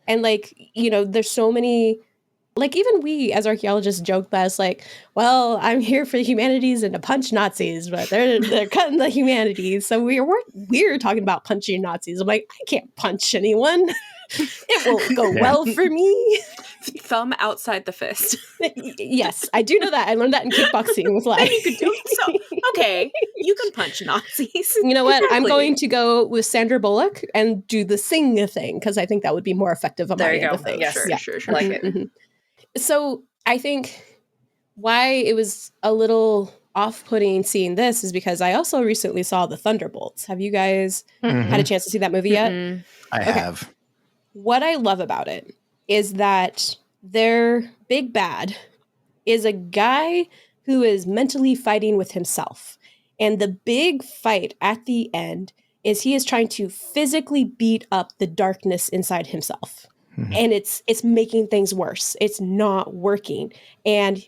And like, there's so many, like even we as archaeologists joke that it's like, well, I'm here for the humanities and to punch Nazis, but they're cutting the humanities. So we're talking about punching Nazis. I'm like, I can't punch anyone. It won't go well for me. Thumb outside the fist. Yes, I do know that. I learned that in kickboxing with like. Okay, you can punch Nazis. You know what? I'm going to go with Sandra Bullock and do the sing thing because I think that would be more effective on my end of things. Yes, sure. Like it. So I think why it was a little off-putting seeing this is because I also recently saw The Thunderbolts. Have you guys had a chance to see that movie yet? I have. What I love about it is that their big bad is a guy who is mentally fighting with himself. And the big fight at the end is he is trying to physically beat up the darkness inside himself. And it's making things worse. It's not working. And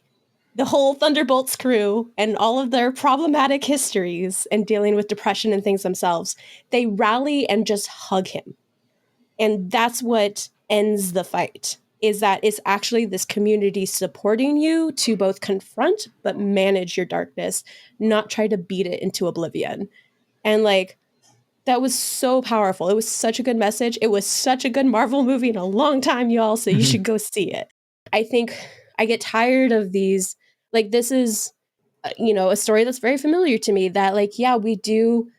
the whole Thunderbolts crew and all of their problematic histories and dealing with depression and things themselves, they rally and just hug him. And that's what ends the fight, is that it's actually this community supporting you to both confront but manage your darkness, not try to beat it into oblivion. And like, that was so powerful. It was such a good message. It was such a good Marvel movie in a long time, y'all, so you should go see it. I think I get tired of these, like this is, a story that's very familiar to me that like, yeah, we do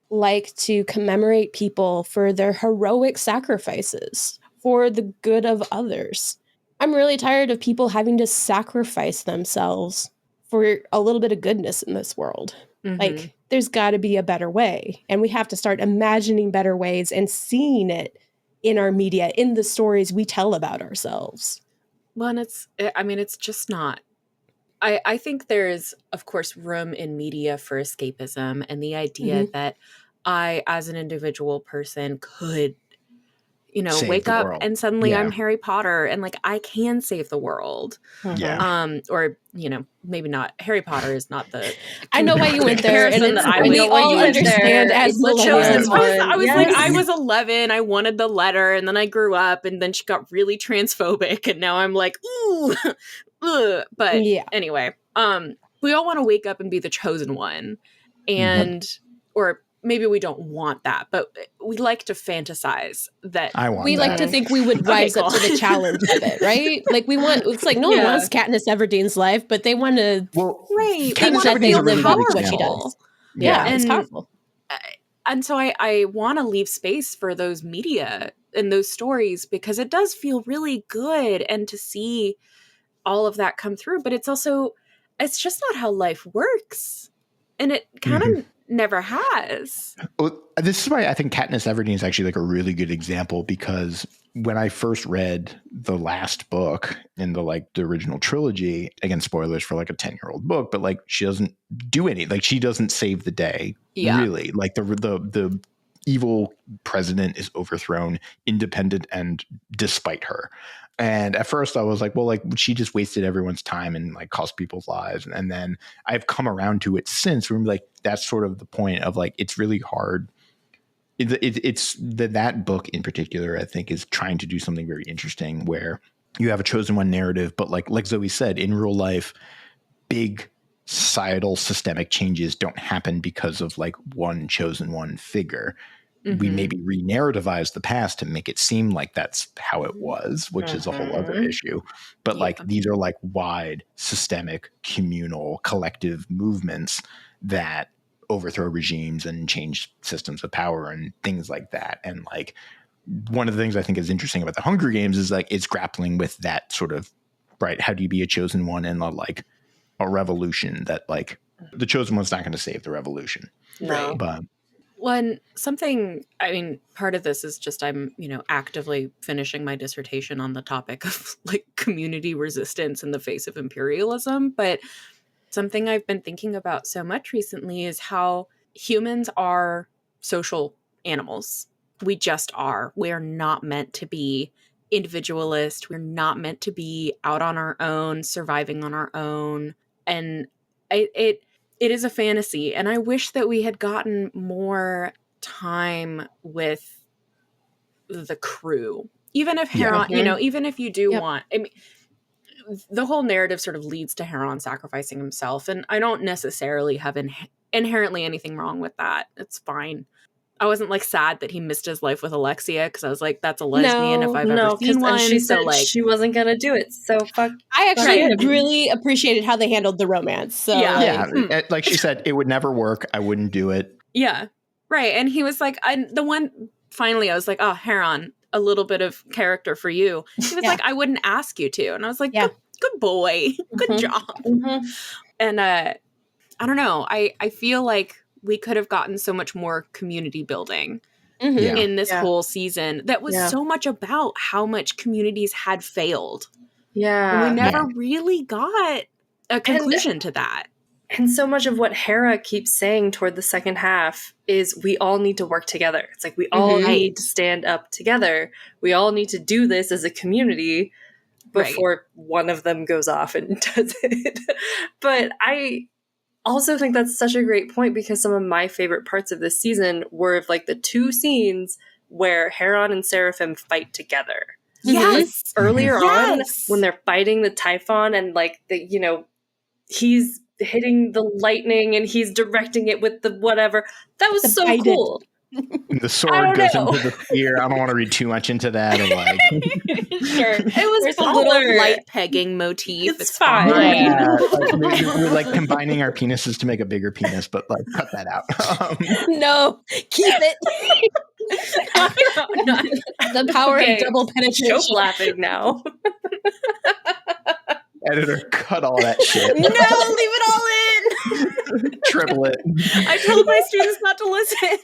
like to commemorate people for their heroic sacrifices for the good of others. I'm really tired of people having to sacrifice themselves for a little bit of goodness in this world. Like, there's got to be a better way. And we have to start imagining better ways and seeing it in our media, in the stories we tell about ourselves. Well, and it's just not. I think there is, of course, room in media for escapism and the idea that I, as an individual person, could, save wake up world. and suddenly I'm Harry Potter and like I can save the world. Or maybe not. Harry Potter is not the. I know why you went there, and we all understand as the chosen one. I was like, I was Yes. 11. I wanted the letter, and then I grew up, and then she got really transphobic, and now I'm like, ooh, ugh. But anyway, we all want to wake up and be the chosen one, and or maybe we don't want that, but we like to fantasize that. We like to think we would rise up to the challenge of it, right? Like we want, it's like no one wants Katniss Everdeen's life, but they want to Katniss Everdeen's a really powerful. good What she example. does. Yeah, it's powerful. And so I want to leave space for those media and those stories because it does feel really good and to see all of that come through. But it's just not how life works. And it kind of never has. Well, this is why I think Katniss Everdeen is actually like a really good example, because when I first read the last book in the original trilogy, again, spoilers for like a 10-year-old book, but like she doesn't do any, like she doesn't save the day. Really. Like the evil president is overthrown, independent and despite her. And at first I was like, well, like she just wasted everyone's time and like cost people's lives. And then I've come around to it since where I'm like, that's sort of the point of like, it's really hard. It's that book in particular, I think, is trying to do something very interesting where you have a chosen one narrative, but like Zoe said, in real life, big societal systemic changes don't happen because of like one chosen one figure. We maybe re-narrativize the past to make it seem like that's how it was, which is a whole other issue. But like these are like wide, systemic, communal, collective movements that overthrow regimes and change systems of power and things like that. And like one of the things I think is interesting about the Hunger Games is like it's grappling with that sort of, right, how do you be a chosen one in like a revolution that like the chosen one's not going to save the revolution. No. But part of this is just I'm, actively finishing my dissertation on the topic of like community resistance in the face of imperialism. But something I've been thinking about so much recently is how humans are social animals. We just are. We are not meant to be individualist. We're not meant to be out on our own, surviving on our own. And it is a fantasy. And I wish that we had gotten more time with the crew. Even if Heron, even if you do want, the whole narrative sort of leads to Heron sacrificing himself. And I don't necessarily have inherently anything wrong with that. It's fine. I wasn't like sad that he missed his life with Alexia because I was like, that's a lesbian if I've ever seen one. She said she wasn't gonna do it. So fuck. I actually really appreciated how they handled the romance. So like she said, it would never work. I wouldn't do it. Yeah, right. And he was like, finally, I was like, oh, Heron, a little bit of character for you. He was like, I wouldn't ask you to, and I was like, good boy, good job. And I don't know. I feel like we could have gotten so much more community building in this whole season that was so much about how much communities had failed. Yeah. And we never really got a conclusion to that. And so much of what Hera keeps saying toward the second half is we all need to work together. It's like we all need to stand up together. We all need to do this as a community before one of them goes off and does it. But I also think that's such a great point because some of my favorite parts of this season were like the two scenes where Heron and Seraphim fight together. Yes. Earlier on when they're fighting the Typhon and like he's hitting the lightning and he's directing it with the whatever. That was so cool. The sword goes into the spear. I don't want to read too much into that. And like, sure, there's a little light pegging motif. It's fine. Yeah, we're like combining our penises to make a bigger penis, but like cut that out. No, keep it. The power of double penetration. Joke laughing now. Editor, cut all that shit. No, leave it all in. Triple it. I told my students not to listen.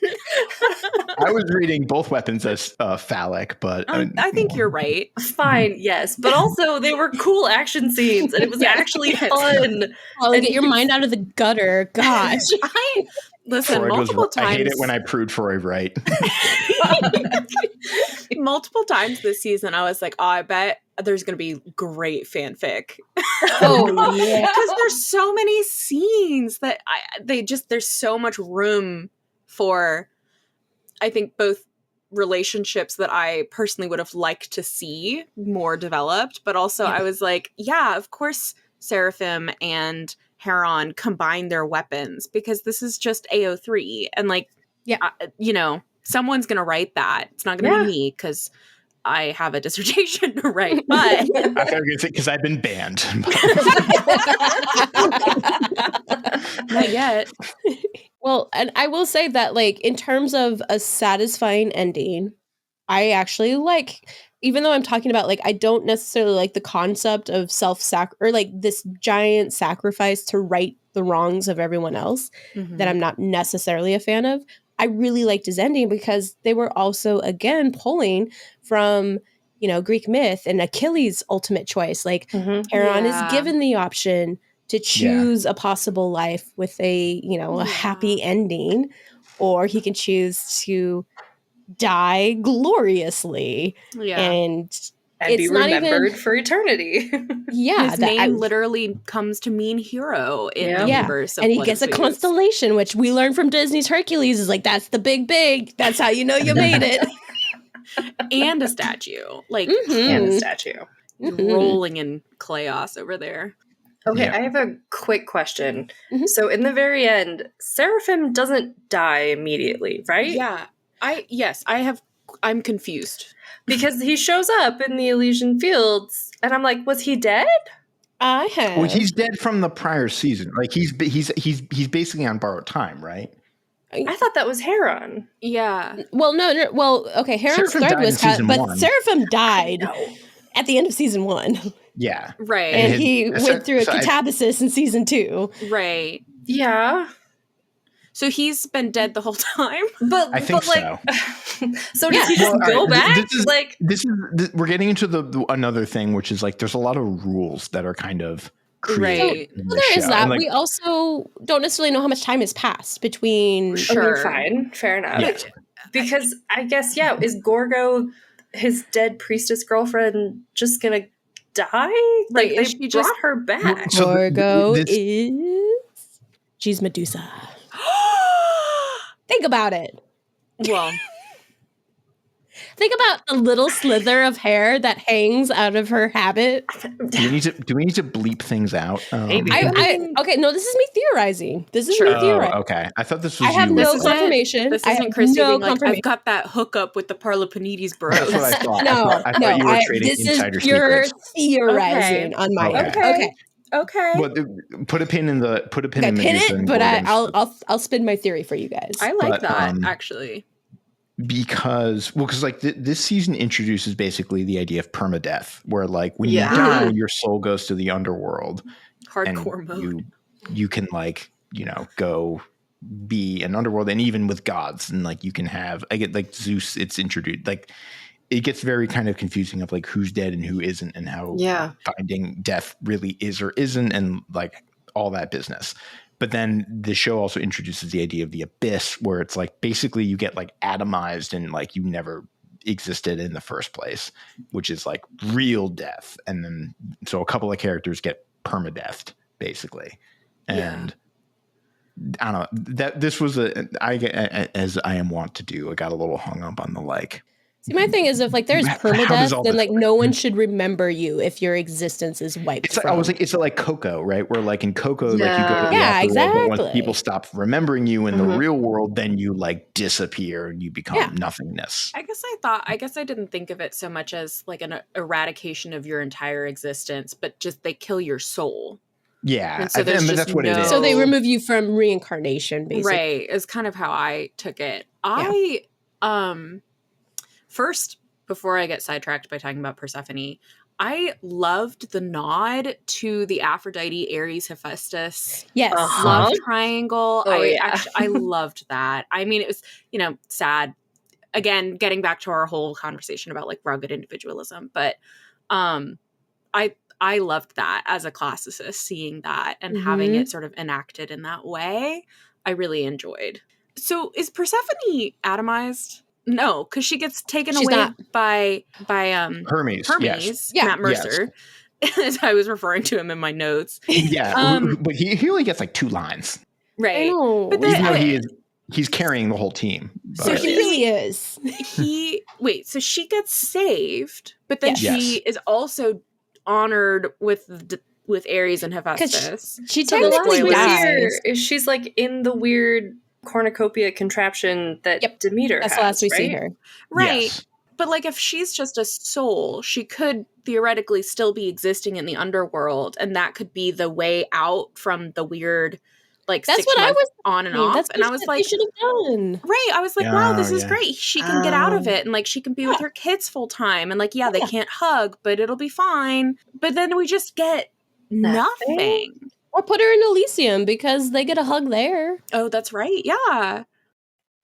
I was reading both weapons as phallic, but I think you're right. Fine, yes, but also they were cool action scenes, and it was actually fun. Oh, get your mind out of the gutter, gosh. Listen, multiple times. I hate it when I prude Freud right. Multiple times this season, I was like, oh, I bet there's going to be great fanfic. Oh, yeah. Because there's so many scenes that there's so much room for, I think, both relationships that I personally would have liked to see more developed. But also I was like, yeah, of course, Seraphim and Heron combine their weapons because this is just AO3. And like, someone's going to write that. It's not going to be me because I have a dissertation to write, but I thought you were going to say because I've been banned. Not yet. Well, and I will say that, like, in terms of a satisfying ending, I actually like, even though I'm talking about, like, I don't necessarily like the concept of or like this giant sacrifice to right the wrongs of everyone else that I'm not necessarily a fan of. I really liked his ending because they were also, again, pulling from, Greek myth and Achilles' ultimate choice. Like, Heron is given the option to choose a possible life with a happy ending, or he can choose to die gloriously. And be remembered for eternity. His name literally comes to mean hero in the universe of and he Blood gets of a Zeus. Constellation, which we learned from Disney's Hercules is like, that's the big. That's how you know you made it. And a statue. Like, and a statue. Rolling in chaos over there. Okay, I have a quick question. So in the very end, Seraphim doesn't die immediately, right? Yeah. I'm confused. Because he shows up in the Elysian Fields, and I'm like, was he dead? Well, he's dead from the prior season. Like he's basically on borrowed time, right? I thought that was Heron. Yeah. Well, no. Well, okay. Heron's thread was cut, but Seraphim died at the end of season 1. Yeah. Right. And he went through a catabasis in season 2. Right. Yeah. So he's been dead the whole time? But I think like, so does he just go back? We're getting into another thing, which is like there's a lot of rules that are kind of created. Well, there is that. Like, we also don't necessarily know how much time has passed between. Sure, fine, fair enough. Yeah. Because I guess, is Gorgo, his dead priestess girlfriend, just gonna die? Like they brought her back. So Gorgo she's Medusa. Think about it. Well, think about the little slither of hair that hangs out of her habit. Do we need to bleep things out? Okay, no, this is me theorizing. This is me theorizing. Okay, I thought this was. I have no confirmation. This isn't Christy being like, I've got that hookup with the Parlapanides bros. That's what I thought. No, I thought you were trading insider secrets. This is pure theorizing on my end. Okay. But put a pin in the pin it. But I'll spin my theory for you guys. I like that actually. Because like this season introduces basically the idea of permadeath, where like when you die, your soul goes to the underworld. Hardcore mode. You can like go be an underworld, and even with gods, and like you can have like Zeus. It's introduced like. It gets very kind of confusing of like who's dead and who isn't, and how finding death really is or isn't, and like all that business. But then the show also introduces the idea of the abyss, where it's like basically you get like atomized and like you never existed in the first place, which is like real death. And then so a couple of characters get permadeathed basically, and I don't know that this was as I am wont to do. I got a little hung up on the like. See, my thing is if like there's permadeath, then like no one should remember you if your existence is wiped. It's like, I was like, it's like Coco, right? Where like in Coco, like you go to the afterworld, but once people stop remembering you in the real world, then you like disappear and you become nothingness. I guess I didn't think of it so much as like an eradication of your entire existence, but just they kill your soul. Yeah, and so that's what it is. So they remove you from reincarnation, basically. Right, is kind of how I took it. First, before I get sidetracked by talking about Persephone, I loved the nod to the Aphrodite, Ares, Hephaestus love triangle. I loved that. I mean, it was, sad. Again, getting back to our whole conversation about like rugged individualism, but I loved that as a classicist, seeing that and having it sort of enacted in that way. I really enjoyed. So is Persephone atomized? No, because she gets taken away by Hermes, Matt Mercer, as I was referring to him in my notes. Yeah, but he only gets like 2 lines, right? But even though he's carrying the whole team. But. So he really is. So she gets saved, but then she is also honored with Ares and Hephaestus. She technically dies. She's like in the weird cornucopia contraption that Demeter has. That's the last we see her. Right. Yes. But like if she's just a soul, she could theoretically still be existing in the underworld, and that could be the way out from the weird like that's 6 months on and off. That's and I was like, should have done. Right. I was like, wow, this is great. She can get out of it and like she can be with her kids full time. And like, they can't hug, but it'll be fine. But then we just get nothing. Or put her in Elysium because they get a hug there. Oh, that's right. Yeah.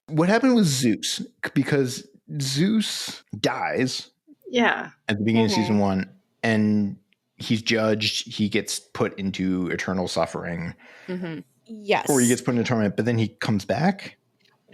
What happened with Zeus? Because Zeus dies. Yeah. At the beginning of season 1, and he's judged. He gets put into eternal suffering. Mm-hmm. Yes. Or he gets put in a torment, but then he comes back.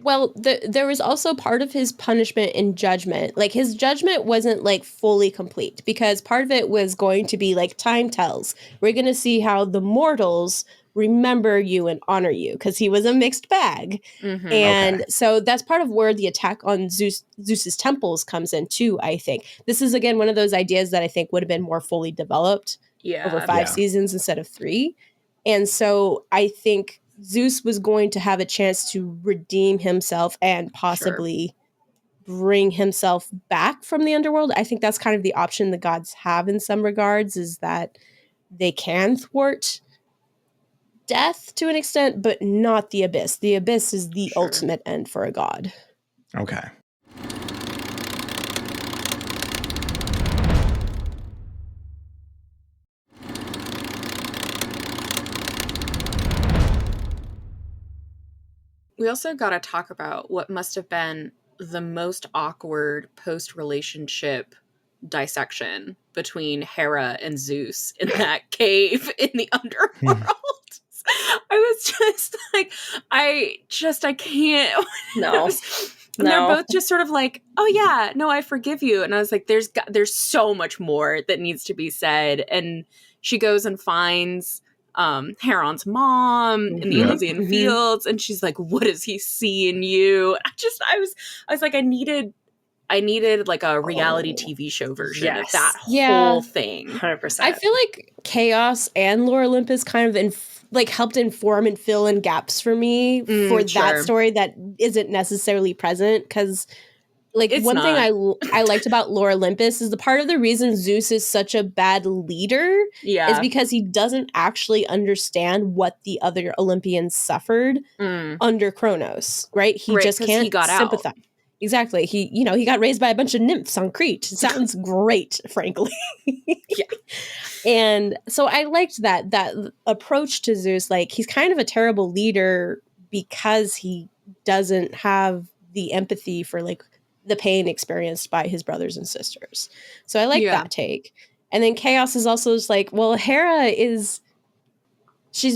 Well, there was also part of his punishment in judgment. Like his judgment wasn't like fully complete because part of it was going to be like time tells. We're going to see how the mortals remember you and honor you because he was a mixed bag. Mm-hmm. And so that's part of where the attack on Zeus's temples comes in too, I think. This is, again, one of those ideas that I think would have been more fully developed over 5 seasons instead of 3. And so I think Zeus was going to have a chance to redeem himself and possibly bring himself back from the underworld. I think that's kind of the option the gods have in some regards, is that they can thwart death to an extent, but not the abyss. The abyss is the ultimate end for a god. Okay. We also got to talk about what must have been the most awkward post-relationship dissection between Hera and Zeus in that cave in the underworld. I was just like, I can't. No. They're both just sort of like, oh yeah, no, I forgive you. And I was like, there's so much more that needs to be said. And she goes and finds Heron's mom in the Elysian fields, and she's like, what does he see in you? I was like, I needed like a reality TV show version of that whole thing. 100%. I feel like Chaos and Lore Olympus kind of helped inform and fill in gaps for me for that story that isn't necessarily present. Because thing I liked about Lore Olympus is the part of the reason Zeus is such a bad leader is because he doesn't actually understand what the other Olympians suffered under Kronos, right? He just can't sympathize. Exactly. He got raised by a bunch of nymphs on Crete. It sounds great, frankly. And so I liked that approach to Zeus. Like, he's kind of a terrible leader because he doesn't have the empathy for like the pain experienced by his brothers and sisters. So I like that take. And then Chaos is also just like, well, she's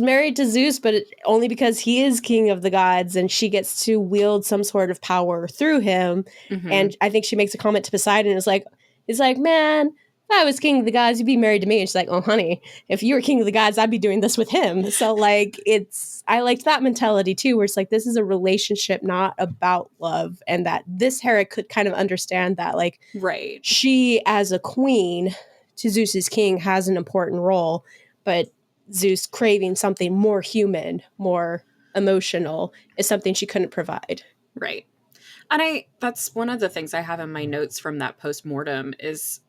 married to Zeus, but only because he is king of the gods, and she gets to wield some sort of power through him. And I think she makes a comment to Poseidon. It's like, man, if I was king of the gods, you'd be married to me. And she's like, oh, honey, if you were king of the gods, I'd be doing this with him. So like, I liked that mentality too, where it's like, this is a relationship, not about love. And that this Hera could kind of understand that, like, she as a queen to Zeus's king has an important role, but Zeus craving something more human, more emotional is something she couldn't provide. Right. And that's one of the things I have in my notes from that postmortem is,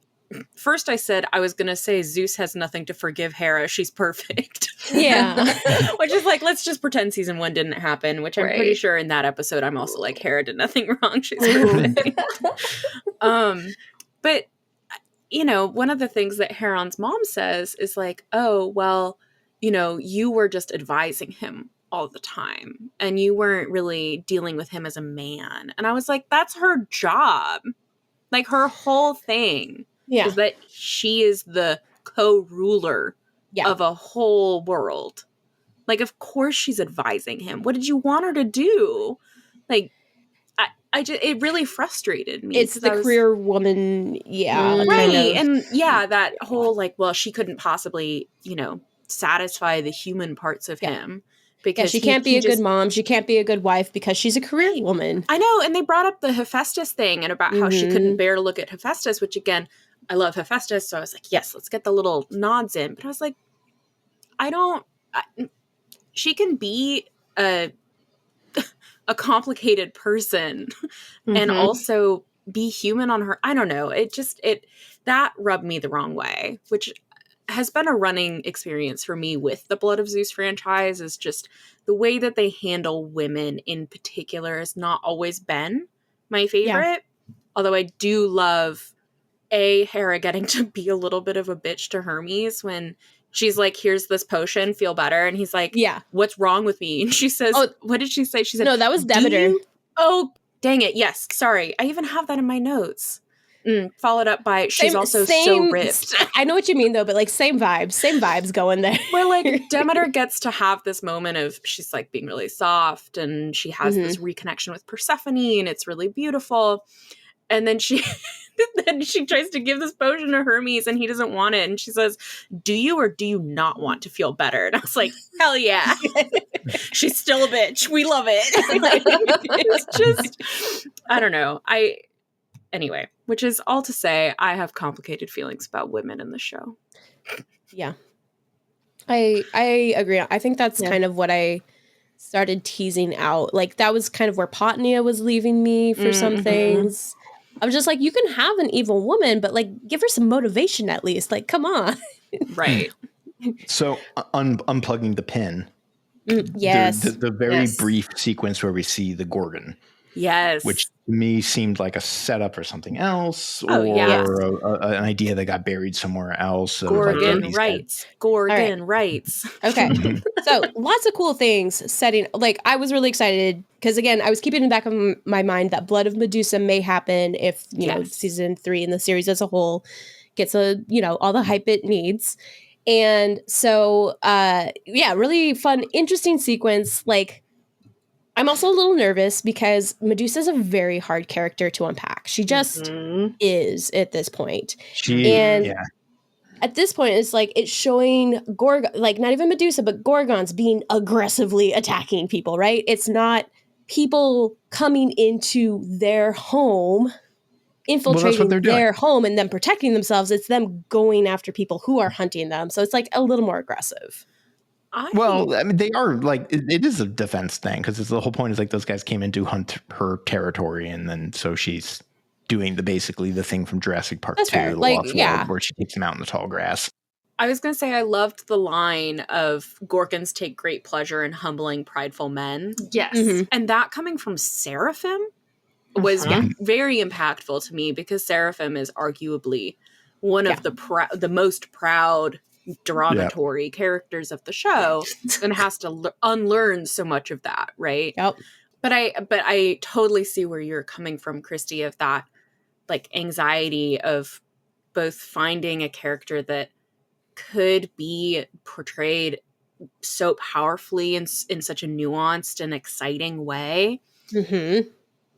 first I said I was going to say Zeus has nothing to forgive Hera. She's perfect. Yeah. Which is like, let's just pretend season 1 didn't happen, which I'm pretty sure in that episode I'm also like, Hera did nothing wrong. She's perfect. But, one of the things that Heron's mom says is like, oh, well, you were just advising him all the time and you weren't really dealing with him as a man. And I was like, that's her job. Like, her whole thing is that she is the co-ruler of a whole world. Like, of course she's advising him. What did you want her to do? Like, it really frustrated me. It's the career woman, right. Kind of, and that whole like, well, she couldn't possibly, satisfy the human parts of him because she can't be a good mom. She can't be a good wife because she's a career woman. I know. And they brought up the Hephaestus thing and about how she couldn't bear to look at Hephaestus, which again, I love Hephaestus. So I was like, yes, let's get the little nods in. But I was like, she can be a complicated person and also be human on her. I don't know. That rubbed me the wrong way, which has been a running experience for me with the Blood of Zeus franchise, is just the way that they handle women in particular has not always been my favorite. Although I do love Hera getting to be a little bit of a bitch to Hermes when she's like, here's this potion, feel better. And he's like, what's wrong with me? And she says, what did she say? She said, no, that was Demeter. Oh, dang it. Yes. Sorry. I even have that in my notes. Followed up by, she's also so ripped. I know what you mean though, but like same vibes going there. Where like Demeter gets to have this moment of, she's like being really soft and she has this reconnection with Persephone and it's really beautiful. And then she tries to give this potion to Hermes and he doesn't want it. And she says, do you or do you not want to feel better? And I was like, hell yeah. She's still a bitch. We love it. It's just, I don't know. Anyway, which is all to say, I have complicated feelings about women in the show. Yeah. I agree. I think that's kind of what I started teasing out. Like, that was kind of where Potnia was leaving me for some things. I was just like, you can have an evil woman, but like, give her some motivation at least. Like, come on. Right. So unplugging the pin. Yes. The very brief sequence where we see the Gorgon. Yes. Which to me seemed like a setup for something else, or an idea that got buried somewhere else. Gorgon rights. Gorgon rights. Okay. So lots of cool things setting, like I was really excited because again, I was keeping in the back of my mind that Blood of Medusa may happen if, you know, season 3 and the series as a whole gets all the hype it needs. And so, really fun, interesting sequence. Like, I'm also a little nervous because Medusa's a very hard character to unpack. She just is at this point. At this point, it's like it's showing like not even Medusa, but Gorgons being aggressively attacking people, right? It's not people coming into their home, infiltrating their home and then protecting themselves. It's them going after people who are hunting them. So it's like a little more aggressive. Well, I mean, they are like, it is a defense thing because the whole point is like those guys came in to hunt her territory. And then so she's doing basically the thing from Jurassic Park 2, The Lost World, where she takes them out in the tall grass. I was going to say I loved the line of Gorgons take great pleasure in humbling prideful men. Yes. And that coming from Seraphim was very impactful to me because Seraphim is arguably one of the most proud derogatory characters of the show and has to unlearn so much of that, right? Yep. But I totally see where you're coming from, Christy, of that like anxiety of both finding a character that could be portrayed so powerfully in such a nuanced and exciting way,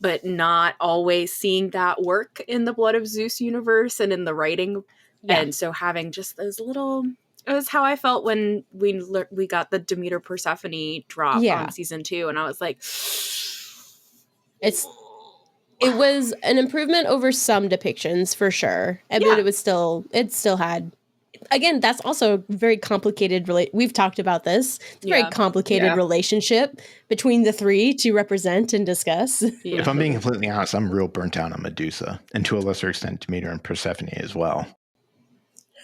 but not always seeing that work in the Blood of Zeus universe and in the writing. And so having just those little, it was how I felt when we got the Demeter Persephone drop on season 2. And I was like, it was an improvement over some depictions for sure. But it still had, again, that's also a very complicated, we've talked about this. It's a very complicated relationship between the three to represent and discuss. Yeah. If I'm being completely honest, I'm real burnt out on Medusa and to a lesser extent Demeter and Persephone as well.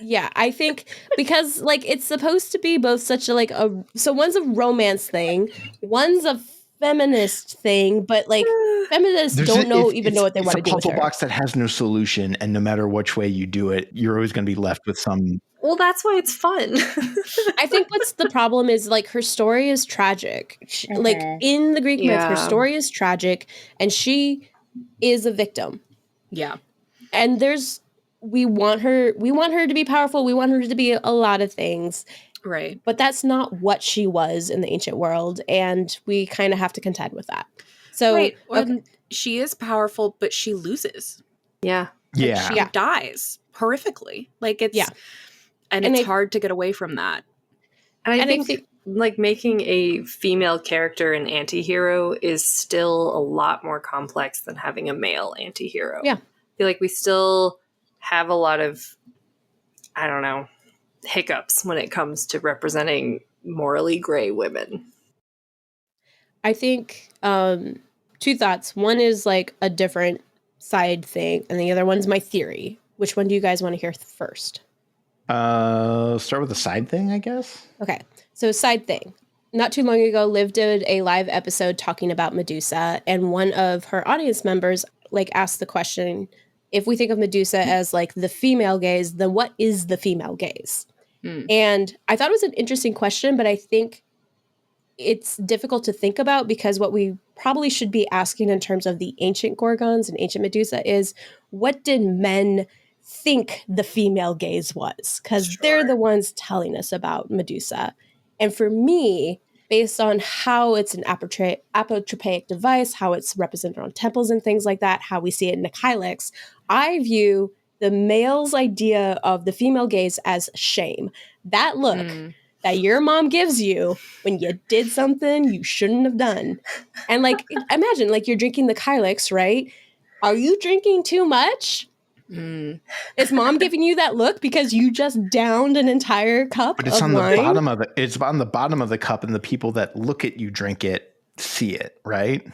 Yeah, I think because like it's supposed to be both such a so one's a romance thing, one's a feminist thing, but like feminists don't know what they want to do with her. It's a puzzle box that has no solution, and no matter which way you do it, you're always going to be left with some. Well, that's why it's fun. I think what's the problem is like her story is tragic. Like in the Greek myth, her story is tragic, and she is a victim. Yeah, and we want her to be powerful. We want her to be a lot of things. Right. But that's not what she was in the ancient world. And we kind of have to contend with that. So she is powerful, but she loses. Yeah. Like she dies horrifically. Like it's, and it's hard to get away from that. And I think like making a female character an anti-hero is still a lot more complex than having a male anti-hero. Yeah. I feel like we still have a lot of, I don't know, hiccups when it comes to representing morally gray women. I think 2 thoughts. One is like a different side thing, and the other one's my theory. Which one do you guys want to hear first? Start with the side thing, I guess. Okay. So side thing. Not too long ago, Liv did a live episode talking about Medusa, and one of her audience members like asked the question, if we think of Medusa as like the female gaze, then what is the female gaze? And I thought it was an interesting question, but I think it's difficult to think about because what we probably should be asking in terms of the ancient Gorgons and ancient Medusa is, what did men think the female gaze was? Because they're the ones telling us about Medusa. And for me, based on how it's an apotropaic device, how it's represented on temples and things like that, how we see it in the Kylix, I view the male's idea of the female gaze as shame. That look that your mom gives you when you did something you shouldn't have done. And like, imagine like you're drinking the Kylix, right? Are you drinking too much? Is mom giving you that look because you just downed an entire cup but it's of on wine? The bottom of it. It's on the bottom of the cup, and the people that look at you drink it see it, right?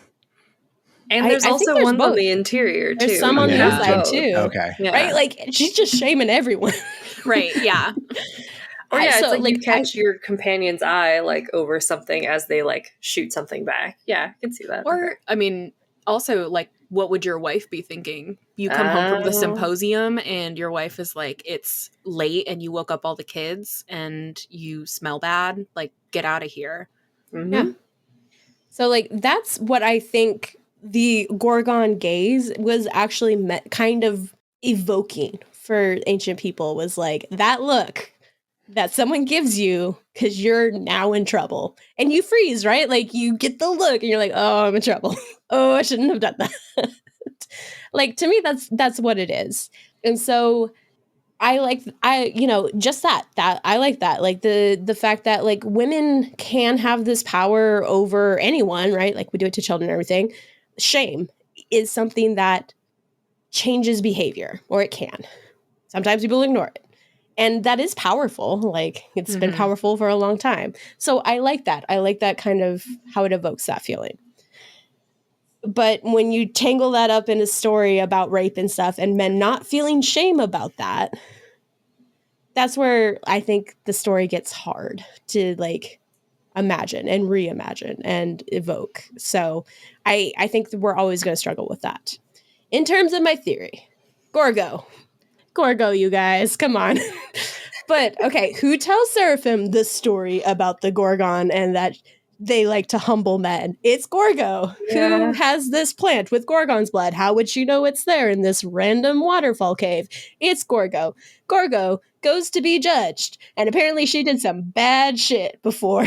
And there's also one both on the interior too. There's some on the inside too. Okay. Yeah. Right? Like she's just shaming everyone. Right. Yeah. Or it's like you catch your companion's eye like over something as they like shoot something back. Yeah, I can see that. Or I mean, also, like, what would your wife be thinking? You come home from the symposium and your wife is like, it's late and you woke up all the kids and you smell bad. Like, get out of here. Mm-hmm. Yeah. So, like, that's what I think the Gorgon gaze was actually kind of evoking for ancient people, was like that look that someone gives you because you're now in trouble. And you freeze, right? Like, you get the look and you're like, oh, I'm in trouble. Oh, I shouldn't have done that. Like, to me, that's what it is. And so I like that I like that, like the fact that, like, women can have this power over anyone, right? Like, we do it to children and everything. Shame is something that changes behavior, or it can. Sometimes people ignore it. And that is powerful. Like, it's been powerful for a long time. So I like that. I like that kind of how it evokes that feeling. But when you tangle that up in a story about rape and stuff, and men not feeling shame about that, that's where I think the story gets hard to, like, imagine and reimagine and evoke. So I think that we're always going to struggle with that. In terms of my theory, Gorgo, you guys, come on. But, okay, who tells Seraphim the story about the Gorgon and that they like to humble men? It's Gorgo, who has this plant with Gorgon's blood. How would she know it's there in this random waterfall cave? It's Gorgo. Gorgo goes to be judged, and apparently she did some bad shit before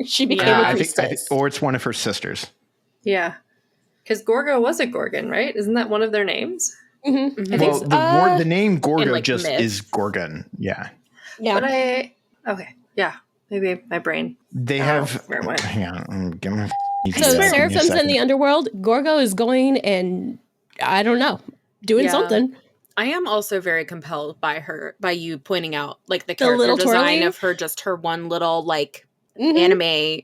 she became a priestess. Or it's one of her sisters. Yeah, because Gorgo was a Gorgon, right? Isn't that one of their names? Mm-hmm. I think so. The name Gorgo, like, just myth, is Gorgon. Yeah. Yeah. But maybe my brain. They have. Hang on. So Seraphim's in the underworld. Gorgo is going and, I don't know, doing something. I am also very compelled by you pointing out, like, the character design of her, just her one little, like, anime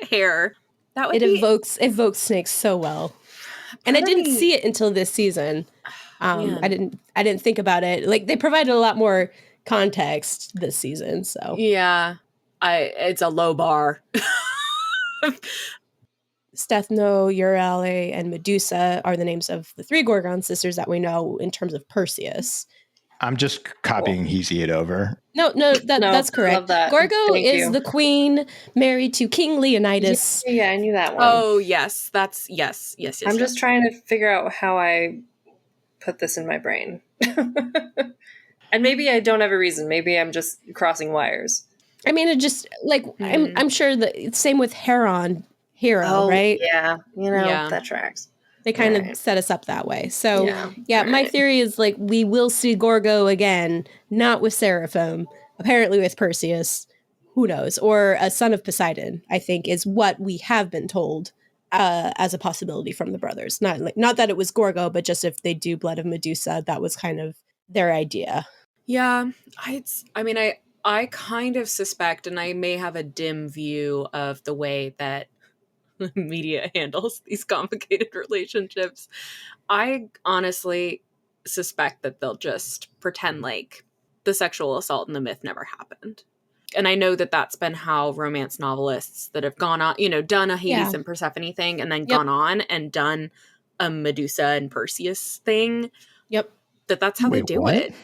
hair. That would evokes snakes so well. And I didn't see it until this season. I didn't think about it. Like, they provided a lot more context this season. So yeah, it's a low bar. Stethno, Euryale, and Medusa are the names of the 3 Gorgon sisters that we know in terms of Perseus. I'm just copying Hesiod over. No, that's correct. That. Gorgo is the queen married to King Leonidas. Yeah, I knew that one. Oh, yes. That's yes. I'm just trying to figure out how I put this in my brain. And maybe I don't have a reason. Maybe I'm just crossing wires. I mean, it just, like, I'm sure the same with Hero, right? Yeah, that tracks. They kind of set us up that way. So, my theory is, like, we will see Gorgo again, not with Seraphim, apparently with Perseus, who knows, or a son of Poseidon, I think, is what we have been told as a possibility from the brothers. Not that it was Gorgo, but just if they do Blood of Medusa, that was kind of their idea. Yeah, I kind of suspect, and I may have a dim view of the way that media handles these complicated relationships. I honestly suspect that they'll just pretend like the sexual assault in the myth never happened. And I know that that's been how romance novelists that have gone on, done a Hades and Persephone thing and then gone on and done a Medusa and Perseus thing. Yep. That's how they do it.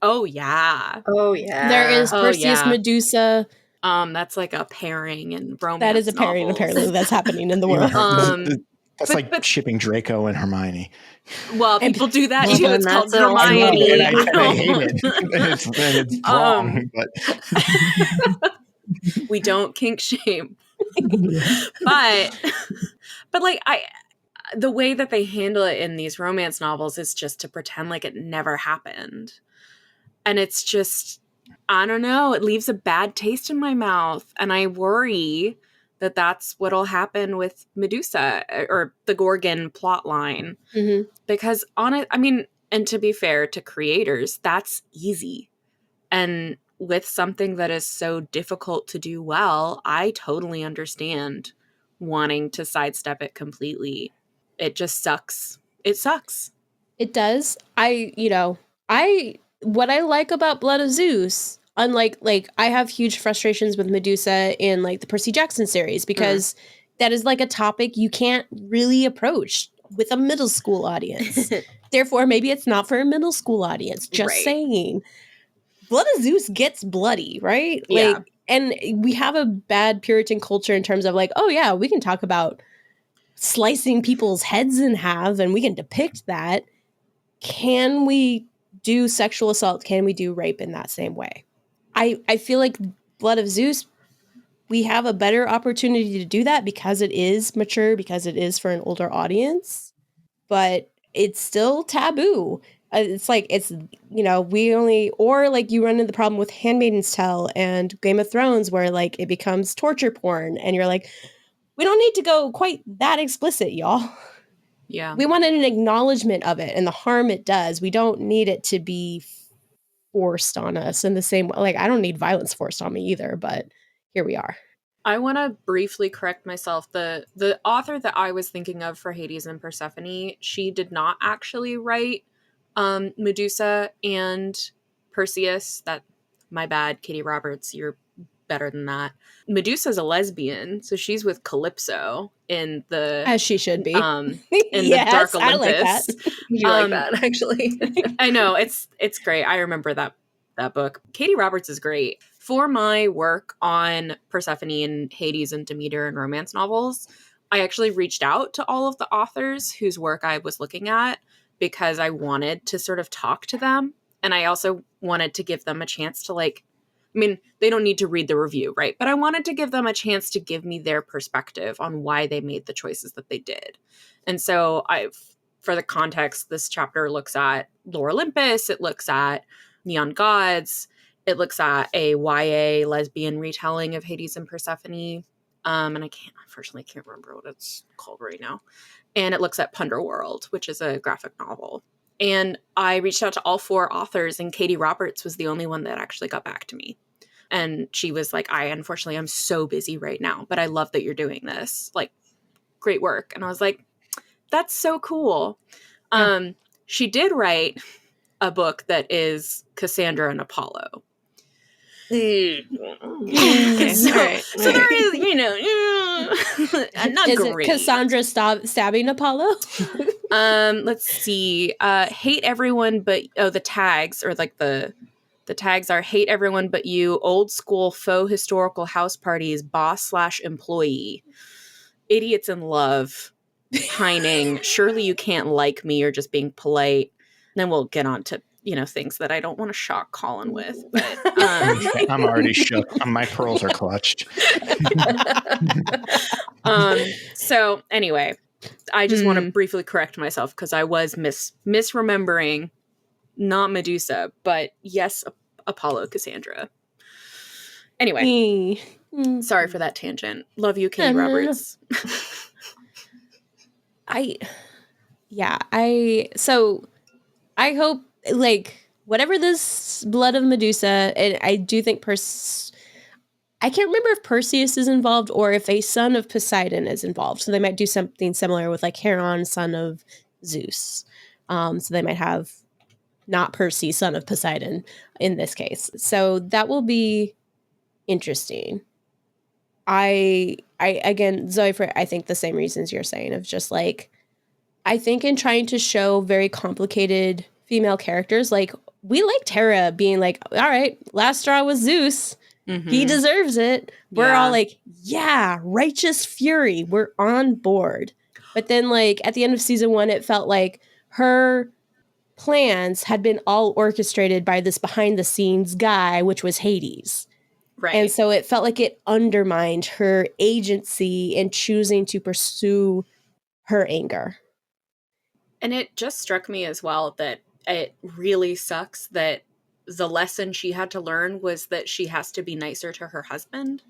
Oh, yeah. There is Perseus, Medusa. That's like a pairing in romance. That is a pairing, novels. Apparently, that's happening in the world. That's like shipping Draco and Hermione. Well, people do that too. It's called Hermione. And I hate it. It's wrong, but we don't kink shame. but like the way that they handle it in these romance novels is just to pretend like it never happened. And it's just, I don't know, it leaves a bad taste in my mouth. And I worry that that's what'll happen with Medusa or the Gorgon plot line. Mm-hmm. Because and to be fair to creators, that's easy. And with something that is so difficult to do well, I totally understand wanting to sidestep it completely. It just sucks. It sucks. It does. What I like about Blood of Zeus, unlike, like, I have huge frustrations with Medusa in, like, the Percy Jackson series because that is like a topic you can't really approach with a middle school audience. Therefore, maybe it's not for a middle school audience. Just saying. Blood of Zeus gets bloody, right? Yeah. Like, and we have a bad Puritan culture in terms of like, oh yeah, we can talk about slicing people's heads in half and we can depict that. Can we do sexual assault? Can we do rape in that same way? I feel like Blood of Zeus, we have a better opportunity to do that because it is mature, because it is for an older audience, but it's still taboo. It's like, it's, we only, or like you run into the problem with Handmaid's Tale and Game of Thrones where like it becomes torture porn and you're like, we don't need to go quite that explicit, y'all. Yeah. We wanted an acknowledgement of it and the harm it does. We don't need it to be forced on us in the same way. Like, I don't need violence forced on me either, but here we are. I want to briefly correct myself. The author that I was thinking of for Hades and Persephone, she did not actually write Medusa and Perseus. That, my bad, Katie Roberts, you're better than that. Medusa's a lesbian, so she's with Calypso in the, as she should be, in the Dark Olympus. I like that. You like that, actually. I know, it's great. I remember that book. Katie Roberts is great. For my work on Persephone and Hades and Demeter and romance novels, I actually reached out to all of the authors whose work I was looking at because I wanted to sort of talk to them. And I also wanted to give them a chance to they don't need to read the review, right? But I wanted to give them a chance to give me their perspective on why they made the choices that they did. And so for the context, this chapter looks at Lore Olympus, it looks at Neon Gods, it looks at a YA lesbian retelling of Hades and Persephone. And I unfortunately can't remember what it's called right now. And it looks at Punderworld, which is a graphic novel. And I reached out to all 4 authors, and Katie Roberts was the only one that actually got back to me. And she was like, unfortunately, I'm so busy right now, but I love that you're doing this. Like, great work. And I was like, that's so cool. Yeah. She did write a book that is Cassandra and Apollo. Okay. So there is, not is great. It Cassandra stabbing Apollo? Let's see. Hate everyone but the tags, or like the tags are hate everyone but you, old school faux historical house parties, boss/employee, idiots in love, pining, surely you can't like me, or just being polite. And then we'll get on to things that I don't want to shock Colin with, but I'm already shook. My pearls are clutched. So anyway, I just want to briefly correct myself because I was misremembering, not Medusa, but yes, Apollo Cassandra. Anyway, sorry for that tangent. Love you, Katie Roberts. I hope, like, whatever this Blood of Medusa, and I do think I can't remember if Perseus is involved or if a son of Poseidon is involved. So they might do something similar with like Charon, son of Zeus. So they might have not Percy, son of Poseidon in this case. So that will be interesting. Again, Zoe, for I think the same reasons you're saying, of just like, I think in trying to show very complicated female characters, like we liked Hera being like, all right, last straw was Zeus. Mm-hmm. He deserves it. We're all like, yeah, righteous fury. We're on board. But then like at the end of season 1, it felt like her plans had been all orchestrated by this behind the scenes guy, which was Hades. Right. And so it felt like it undermined her agency in choosing to pursue her anger. And it just struck me as well that it really sucks that the lesson she had to learn was that she has to be nicer to her husband.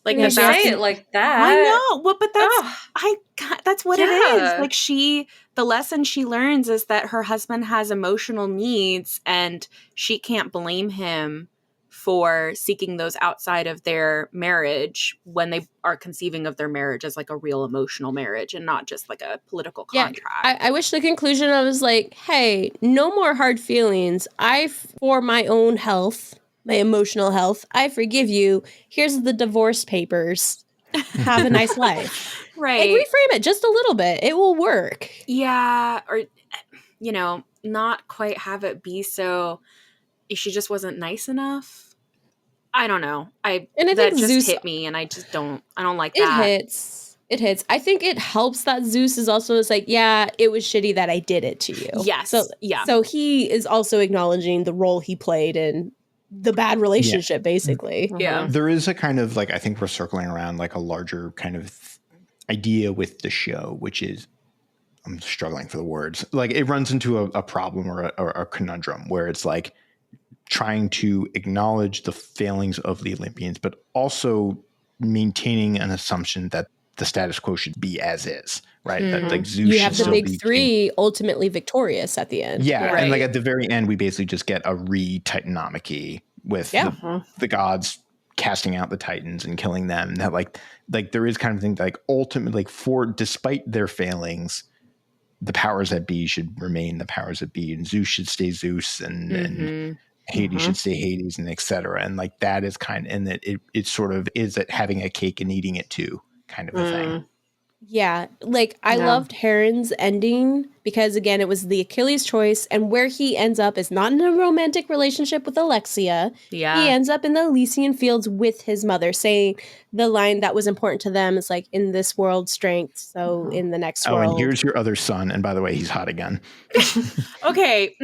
Like, you say it like that. I know. Well, but that's what it is. Like the lesson she learns is that her husband has emotional needs and she can't blame him for seeking those outside of their marriage when they are conceiving of their marriage as like a real emotional marriage and not just like a political contract. I wish the conclusion I was like, hey, no more hard feelings. For my own health, my emotional health, I forgive you. Here's the divorce papers. have a nice life. Right. Like, reframe it just a little bit. It will work. Yeah. Or, not quite have it be so she just wasn't nice enough. I don't know. I think just Zeus hit me, and I don't like that. It hits. I think it helps that Zeus is also like, yeah, it was shitty that I did it to you. Yes. So he is also acknowledging the role he played in the bad relationship, basically. Yeah. There is a kind of like, I think we're circling around like a larger kind of idea with the show, which is, I'm struggling for the words. Like it runs into a problem or a conundrum where it's like trying to acknowledge the failings of the Olympians, but also maintaining an assumption that the status quo should be as is, right? That like Zeus you have the big three ultimately victorious at the end. Yeah, right. And like at the very end, we basically just get a re-Titanomachy with the gods casting out the Titans and killing them. And that like there is kind of thing like ultimately, like despite their failings, the powers that be should remain the powers that be, and Zeus should stay Zeus, and Hades should stay Hades, and etc. And like that is kind of, and that it sort of is that having a cake and eating it too kind of a thing. Yeah, like I loved Heron's ending because again, it was the Achilles choice, and where he ends up is not in a romantic relationship with Alexia. Yeah, he ends up in the Elysian fields with his mother, saying the line that was important to them is like, "In this world, strength. So in the next world." And here's your other son, and by the way, he's hot again. Okay,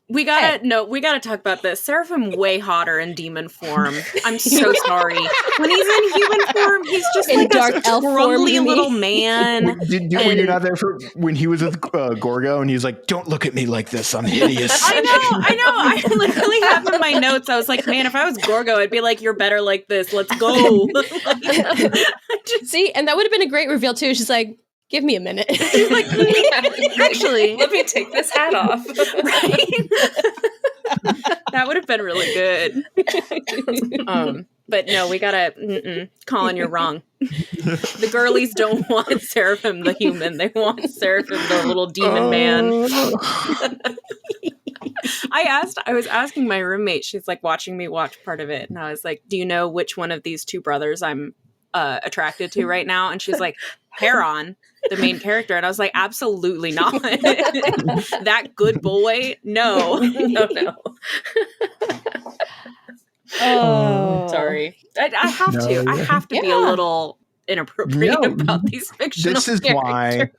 we gotta talk about this. Seraphim way hotter in demon form. I'm so sorry. When he's in human form, he's just in like dark a scrumbly little man. Were you not there for when he was with Gorgo and he was like, "Don't look at me like this. I'm hideous." I know. I literally have in my notes. I was like, man, if I was Gorgo, I'd be like, "You're better like this. Let's go." See, and that would have been a great reveal too. She's like, "Give me a minute." Like, actually, let me take this hat off. Right? That would have been really good. But no, we gotta, Colin, you're wrong. The girlies don't want Seraphim the human. They want Seraphim the little demon man. I was asking my roommate, she's like watching me watch part of it. And I was like, do you know which one of these two brothers I'm attracted to right now? And she's like, Heron, the main character. And I was like, absolutely not. That good boy? No. Oh, sorry. I have to. I have to be a little inappropriate about these fictional This is characters. why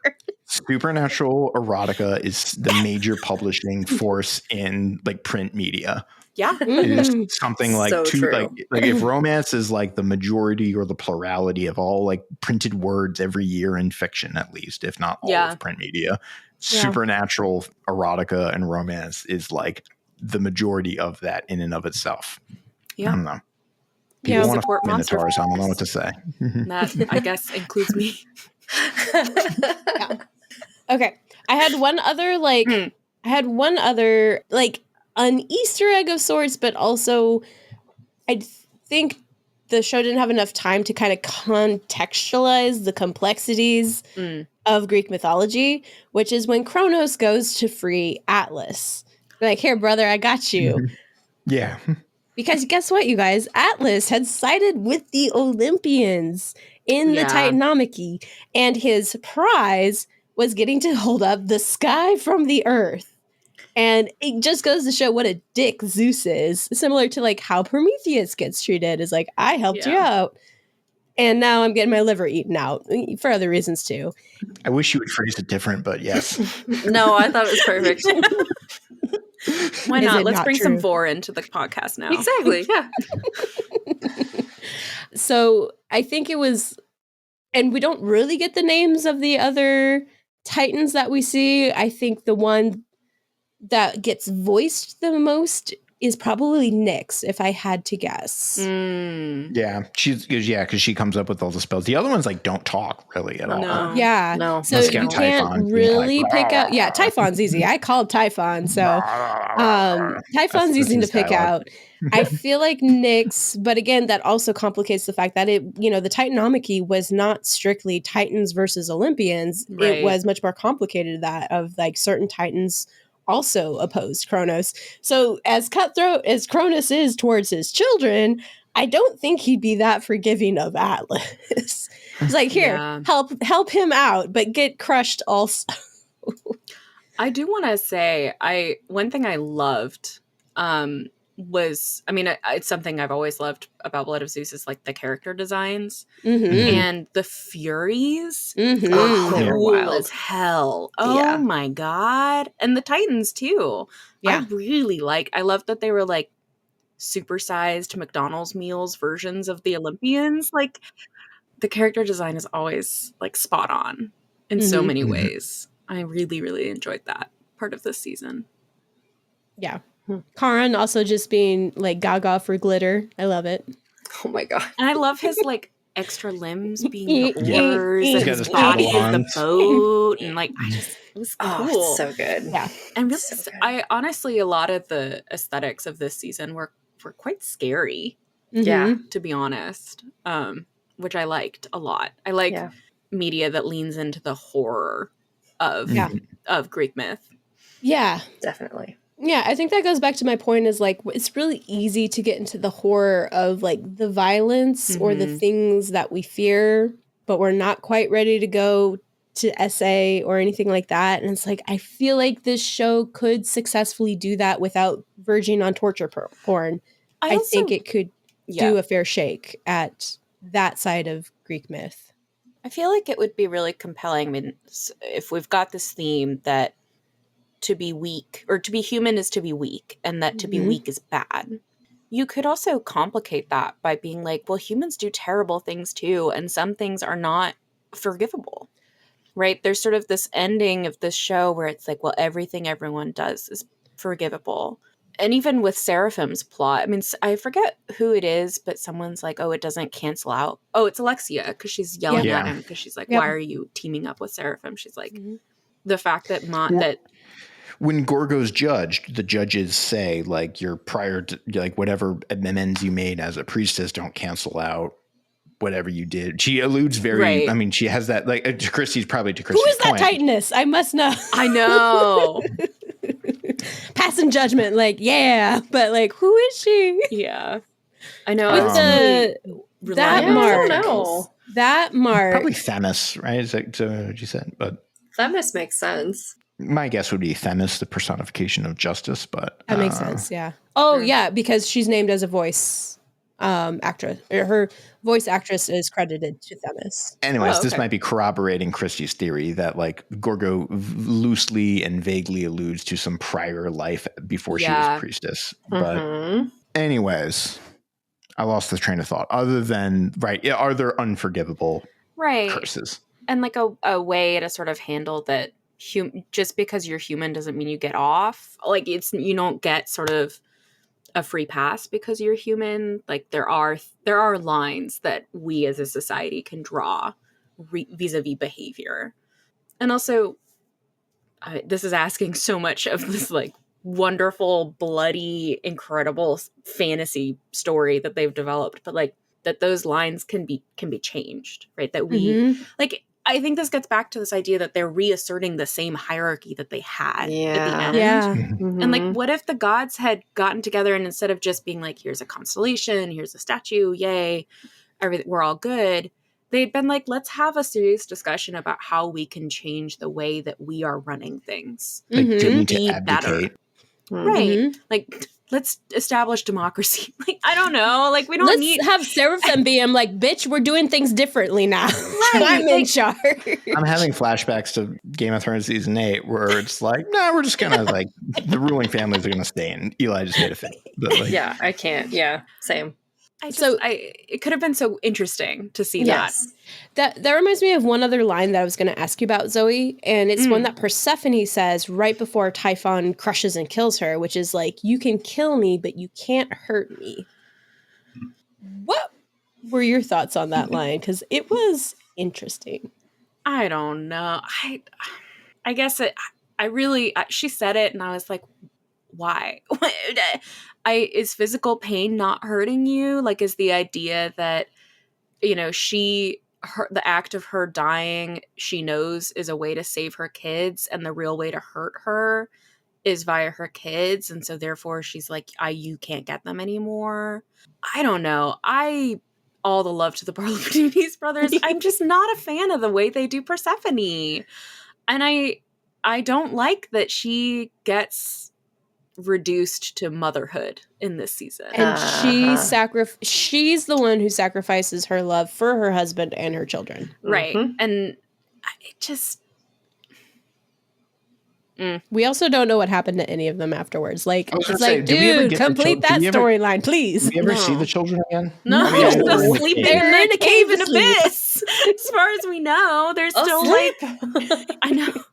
supernatural erotica is the major publishing force in like print media. Yeah. It is something like So true. like if romance is like the majority or the plurality of all like printed words every year in fiction, at least, if not all of print media, supernatural erotica and romance is like the majority of that in and of itself. Yeah. I don't know. People want to support monster Minotaurs. I don't know what to say. That, I guess, includes me. Okay. I had one other an Easter egg of sorts, but also I think the show didn't have enough time to kind of contextualize the complexities of Greek mythology, which is when Kronos goes to free Atlas. Like, here, brother, I got you. Yeah. Because guess what, you guys? Atlas had sided with the Olympians in the Titanomachy, and his prize was getting to hold up the sky from the earth. And it just goes to show what a dick Zeus is, similar to like how Prometheus gets treated. Is like, I helped you out, and now I'm getting my liver eaten out for other reasons too. I wish you would phrase it different, but yes. No, I thought it was perfect. Why not? Let's bring some Vor into the podcast now. Exactly. Yeah. So I think it was, and we don't really get the names of the other Titans that we see. I think the one that gets voiced the most is probably Nyx, if I had to guess. Yeah, because she comes up with all the spells. The other ones like don't talk really at all. No. Yeah, no. So you can't really pick out. Yeah, Typhon's easy. I called Typhon, so Typhon's easy to pick out. I feel like Nyx, but again, that also complicates the fact that the Titanomachy was not strictly Titans versus Olympians. Right. It was much more complicated that of like certain Titans also opposed Kronos. So as cutthroat as Kronos is towards his children, I don't think he'd be that forgiving of Atlas. He's like, here, help him out, but get crushed also. I do want to say, one thing I loved was, I mean, it's something I've always loved about Blood of Zeus is like the character designs and the Furies. Cool wild as hell. Oh my God. And the Titans too. Yeah. I love that they were like supersized McDonald's meals versions of the Olympians. Like the character design is always like spot on in so many ways. I really, really enjoyed that part of this season. Yeah. Karan also just being like gaga for glitter. I love it. Oh my God. And I love his like extra limbs being the oars and his body is the boat. And like, it was cool. Oh, it's so good. Yeah. And really, I honestly, a lot of the aesthetics of this season were quite scary. Yeah. To be honest. Which I liked a lot. I like media that leans into the horror of Greek myth. Yeah. Definitely. Yeah, I think that goes back to my point is like, it's really easy to get into the horror of like the violence or the things that we fear, but we're not quite ready to go to SA or anything like that. And it's like, I feel like this show could successfully do that without verging on torture porn. I think it could do a fair shake at that side of Greek myth. I feel like it would be really compelling. I mean, if we've got this theme that to be weak or to be human is to be weak and that to be weak is bad. You could also complicate that by being like, well, humans do terrible things too. And some things are not forgivable, right? There's sort of this ending of this show where it's like, well, everything everyone does is forgivable. And even with Seraphim's plot, I mean, I forget who it is, but someone's like, oh, it doesn't cancel out. Oh, it's Alexia because she's yelling at him because she's like, why are you teaming up with Seraphim? She's like, the fact that when Gorgo's judged, the judges say like your prior to, like whatever amends you made as a priestess don't cancel out whatever you did. She alludes very. I mean, she has that like to Christy's point. Who is that Titaness? I must know. I know. Passing judgment, like but like who is she? Yeah, I know. With that mark. That mark. Probably Themis, right? Is that what you said? But Themis makes sense. My guess would be Themis, the personification of justice, but that makes sense. Yeah. Oh, yeah, because she's named as a voice actress. Her voice actress is credited to Themis. Anyways, this might be corroborating Christie's theory that like Gorgo loosely and vaguely alludes to some prior life before she was a priestess. But anyways, I lost the train of thought. Other than are there unforgivable curses? And like a way to sort of handle that. Just because you're human doesn't mean you get off. Like you don't get sort of a free pass because you're human. Like there are lines that we as a society can draw vis-a-vis behavior. And also, this is asking so much of this like wonderful, bloody, incredible fantasy story that they've developed, but like that those lines can be changed, right? That we like. I think this gets back to this idea that they're reasserting the same hierarchy that they had at the end. Yeah. And like, what if the gods had gotten together and instead of just being like, here's a constellation, here's a statue, yay, we're all good. They'd been like, let's have a serious discussion about how we can change the way that we are running things to be better. Right. Like, let's establish democracy. Like, I don't know. Like, we don't Let's have Seraphim be him like, bitch, we're doing things differently now. I'm in charge. I'm having flashbacks to Game of Thrones season 8 where it's like, no, we're just gonna like the ruling families are gonna stay and Eli just made a thing. But, like, I can't. Yeah, same. It could have been so interesting to see that. That reminds me of one other line that I was going to ask you about, Zoe, and it's one that Persephone says right before Typhon crushes and kills her, which is like, you can kill me, but you can't hurt me. What were your thoughts on that line? Because it was interesting. I don't know. I guess she said it and I was like, why? Is physical pain not hurting you? Like, is the idea that, you know, the act of her dying, she knows is a way to save her kids, and the real way to hurt her is via her kids, and so therefore she's like, you can't get them anymore. I don't know. All the love to the Parlapanides brothers. I'm just not a fan of the way they do Persephone. And I don't like that she gets reduced to motherhood in this season. And she's the one who sacrifices her love for her husband and her children. Right. And it just... We also don't know what happened to any of them afterwards. Like, it's like, dude, complete that storyline, please. Do we ever see the children again? No, they're still sleeping in the cave in Abyss. As far as we know, they're still like, I know,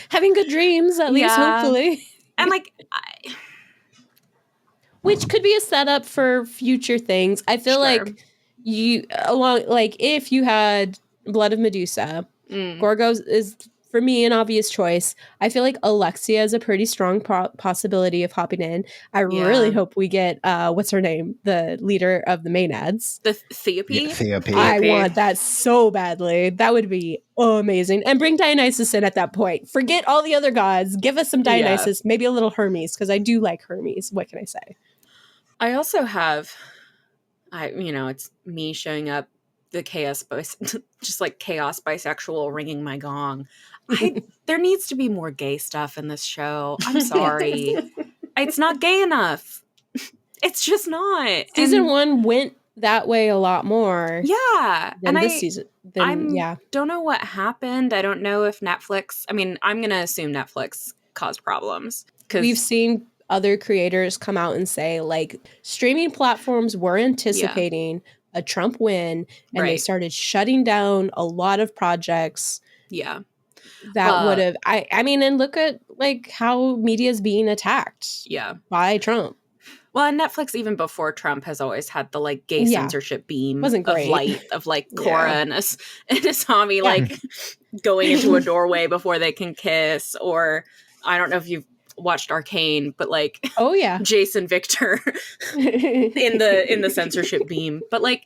having good dreams, at least, hopefully. And like, which could be a setup for future things. I feel like if you had Blood of Medusa, Gorgos is, for me, an obvious choice. I feel like Alexia is a pretty strong possibility of hopping in. I really hope we get, what's her name? The leader of the Maenads. The Theope? Yeah, Theope. I want that so badly. That would be amazing. And bring Dionysus in at that point. Forget all the other gods. Give us some Dionysus, maybe a little Hermes, because I do like Hermes. What can I say? I also have, it's me showing up the chaos, just like chaos bisexual ringing my gong. There needs to be more gay stuff in this show. I'm sorry. It's not gay enough. It's just not. Season 1 went that way a lot more. Yeah. Than this season. Don't know what happened. I don't know if Netflix, I'm going to assume Netflix caused problems. We've seen other creators come out and say, like, streaming platforms were anticipating a Trump win, and they started shutting down a lot of projects. Yeah. That would have, and look at like how media is being attacked. By Trump. Well, and Netflix, even before Trump, has always had the like gay censorship beam of light of like Korra and Asami like going into a doorway before they can kiss, or I don't know if you've watched Arcane, but like Jason Victor in the censorship beam. But like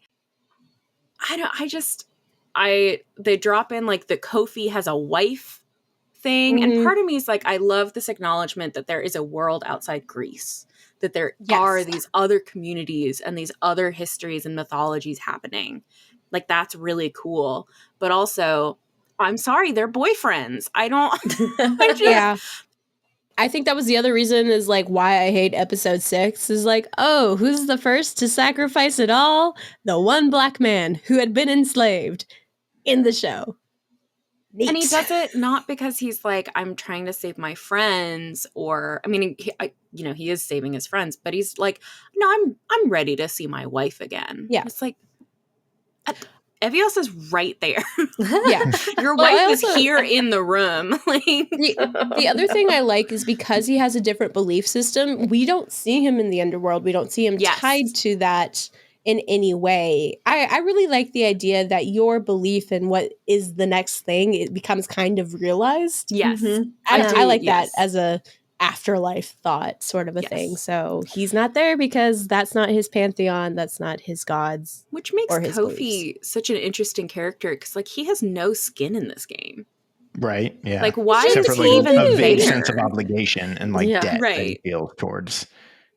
they drop in like the Kofi has a wife thing, and part of me is like, I love this acknowledgement that there is a world outside Greece, that there are these other communities and these other histories and mythologies happening. Like, that's really cool. But also, I'm sorry, they're boyfriends. I think that was the other reason is like why I hate episode 6 is like, oh, who's the first to sacrifice it all? The one black man who had been enslaved in the show. Neat. And he does it not because he's like, I'm trying to save my friends, or he is saving his friends, but he's like, no, I'm ready to see my wife again. Yeah, it's like Evios is right there. Yeah, your wife is here in the room. Like the other thing I like is because he has a different belief system. We don't see him in the underworld. We don't see him tied to that in any way. I really like the idea that your belief in what is the next thing, it becomes kind of realized. Yes. I like that as a afterlife thought sort of a thing. So he's not there because that's not his pantheon. That's not his gods. Which makes Kofi such an interesting character because like he has no skin in this game. Right. Yeah. Like why is he even a vague there? sense of obligation and like debt that he feels towards,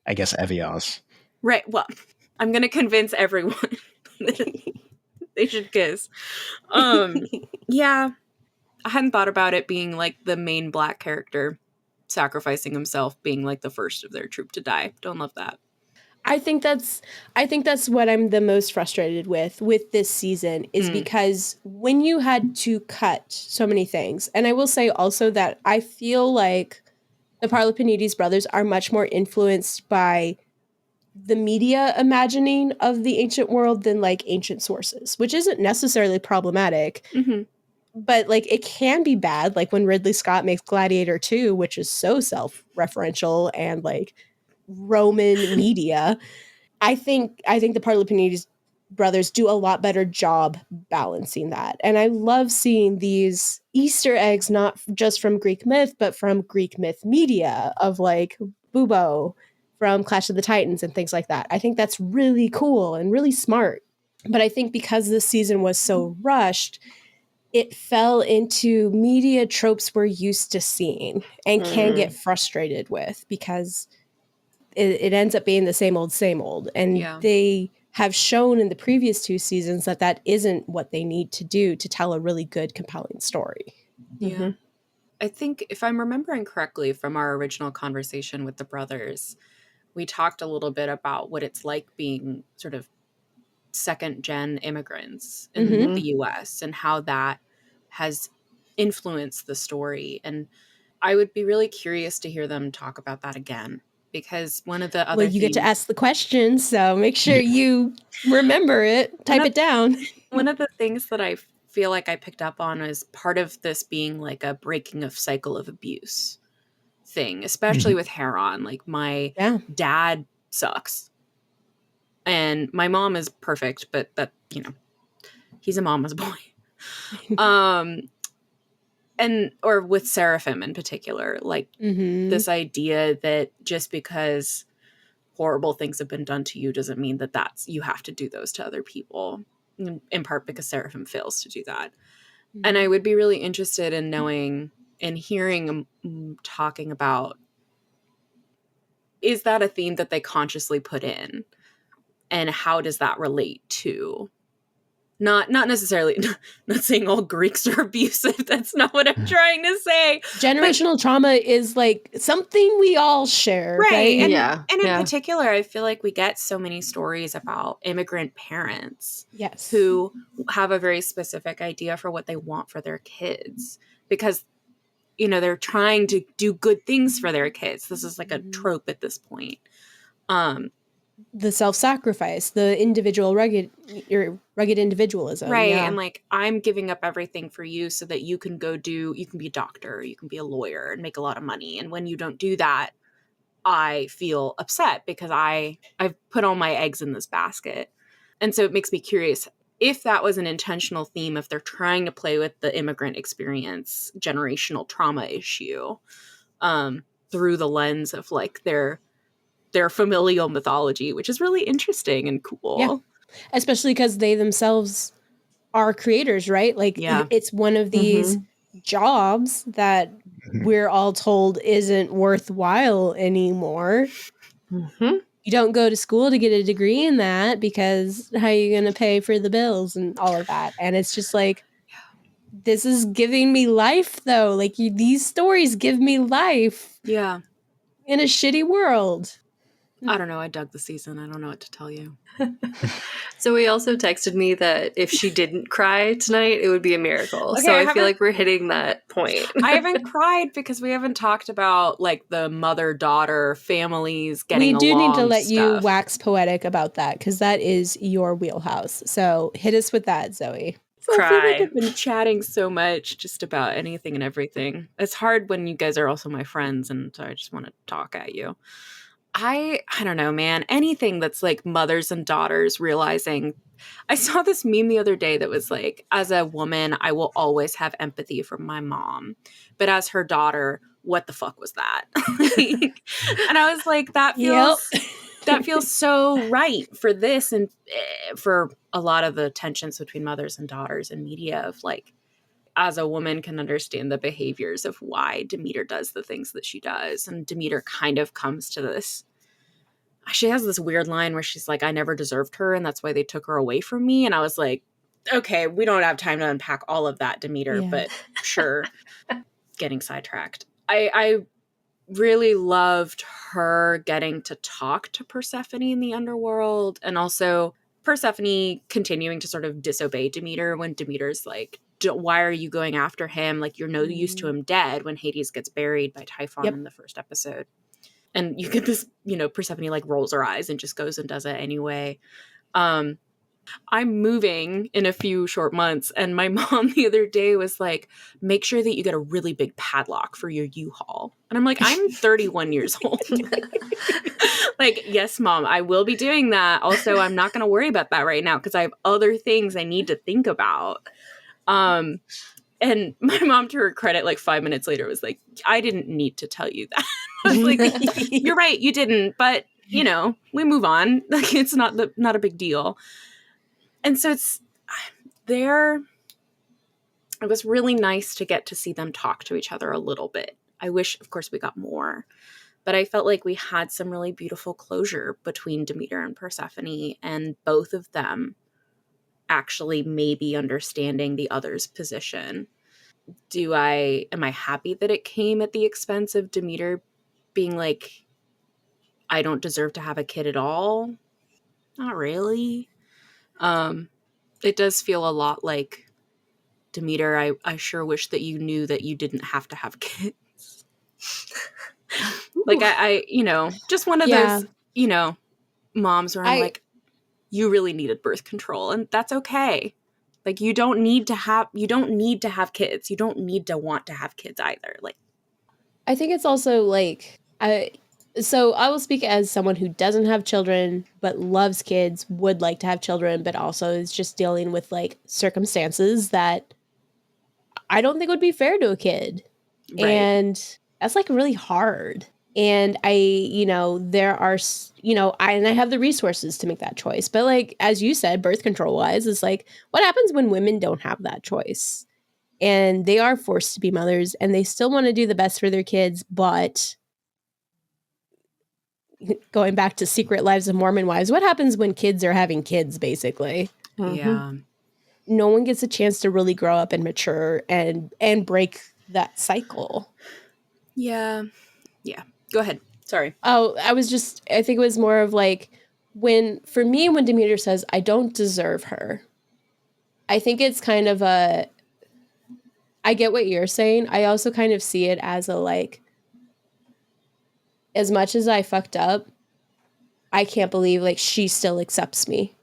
I guess, Evios. Right. Well, I'm going to convince everyone they should kiss. Yeah. I hadn't thought about it being like the main black character sacrificing himself being like the first of their troop to die. Don't love that. I think that's what I'm the most frustrated with this season is because when you had to cut so many things, and I will say also that I feel like the Parlapanides brothers are much more influenced by the media imagining of the ancient world than like ancient sources, which isn't necessarily problematic. Mm-hmm. But like it can be bad, like when Ridley Scott makes Gladiator 2, which is so self-referential and like Roman media. I think the Parlapanides brothers do a lot better job balancing that. And I love seeing these Easter eggs, not just from Greek myth, but from Greek myth media of like Bubo from Clash of the Titans and things like that. I think that's really cool and really smart. But I think because this season was so rushed, it fell into media tropes we're used to seeing and can get frustrated with, because it ends up being the same old. And they have shown in the previous 2 seasons that isn't what they need to do to tell a really good, compelling story. Yeah. I think if I'm remembering correctly from our original conversation with the brothers, we talked a little bit about what it's like being sort of second-gen immigrants in the US and how that has influenced the story. And I would be really curious to hear them talk about that again, because one of the other you get to ask the question, so make sure you remember it, type it down. One of the things that I feel like I picked up on is part of this being like a breaking of cycle of abuse thing, especially with Heron. Like, my dad sucks and my mom is perfect, but that, you know, he's a mama's boy. Or with Seraphim in particular, like this idea that just because horrible things have been done to you doesn't mean that you have to do those to other people, in part because Seraphim fails to do that. And I would be really interested in knowing and hearing talking about, is that a theme that they consciously put in, and how does that relate to not necessarily, not saying all Greeks are abusive. That's not what I'm trying to say. Generational trauma is like something we all share. Right. And in particular, I feel like we get so many stories about immigrant parents who have a very specific idea for what they want for their kids, because, you know, they're trying to do good things for their kids. This is like a trope at this point. The self-sacrifice, the individual rugged individualism. Right. Yeah. And like, I'm giving up everything for you so that you can you can be a doctor, you can be a lawyer and make a lot of money. And when you don't do that, I feel upset because I've put all my eggs in this basket. And so it makes me curious if that was an intentional theme, if they're trying to play with the immigrant experience, generational trauma issue, through the lens of like their familial mythology, which is really interesting and cool. Yeah. Especially because they themselves are creators, right? Like, it's one of these jobs that we're all told isn't worthwhile anymore. You don't go to school to get a degree in that, because how are you going to pay for the bills and all of that? And it's just like, this is giving me life, though. Like, these stories give me life. Yeah. In a shitty world. I don't know. I dug the season. I don't know what to tell you. So he also texted me that if she didn't cry tonight, it would be a miracle. Okay, so I feel like we're hitting that point. I haven't cried because we haven't talked about like the mother-daughter families getting along. We do need to let you wax poetic about that, because that is your wheelhouse. So hit us with that, Zoe. So I feel like I've been chatting so much just about anything and everything. It's hard when you guys are also my friends, and so I just want to talk at you. I don't know, man. Anything that's like mothers and daughters realizing. I saw this meme the other day that was like, as a woman, I will always have empathy for my mom. But as her daughter, what the fuck was that? And I was like, that feels so right for this, and for a lot of the tensions between mothers and daughters in media, of like, as a woman can understand the behaviors of why Demeter does the things that she does. And Demeter kind of comes to this. She has this weird line where she's like, I never deserved her, and that's why they took her away from me. And I was like, okay, we don't have time to unpack all of that, Demeter, but sure. Getting sidetracked. I really loved her getting to talk to Persephone in the underworld, and also Persephone continuing to sort of disobey Demeter when Demeter's like, why are you going after him? Like, you're no use to him dead, when Hades gets buried by Typhon in the first episode. And you get this, you know, Persephone like rolls her eyes and just goes and does it anyway. I'm moving in a few short months, and my mom the other day was like, make sure that you get a really big padlock for your U-Haul. And I'm like, I'm 31 years old. Like, yes, Mom, I will be doing that. Also, I'm not going to worry about that right now because I have other things I need to think about. And my mom, to her credit, like 5 minutes later was like, I didn't need to tell you that. I was like, you're right, you didn't. But, you know, we move on. Like, it's not a big deal. And so it's it was really nice to get to see them talk to each other a little bit. I wish, of course, we got more. But I felt like we had some really beautiful closure between Demeter and Persephone, and both of them actually maybe understanding the other's position. Am I happy that it came at the expense of Demeter being like, I don't deserve to have a kid at all? Not really. It does feel a lot like, Demeter, I sure wish that you knew that you didn't have to have kids. Like I just one of those, moms where I'm like, you really needed birth control, and that's okay. Like, you don't need to have kids. You don't need to want to have kids either. Like, I think it's also like, so I will speak as someone who doesn't have children, but loves kids, would like to have children, but also is just dealing with like circumstances that I don't think would be fair to a kid. Right. And that's like really hard. And there are, I have the resources to make that choice. But like, as you said, birth control wise, it's like, what happens when women don't have that choice? And they are forced to be mothers and they still want to do the best for their kids. But going back to Secret Lives of Mormon Wives, what happens when kids are having kids, basically? Yeah. No one gets a chance to really grow up and mature and break that cycle. Yeah. Yeah. Go ahead. Sorry. Oh, I think it was more of like, when Demeter says, I don't deserve her, I think it's kind of I get what you're saying. I also kind of see it as a like, as much as I fucked up, I can't believe like she still accepts me.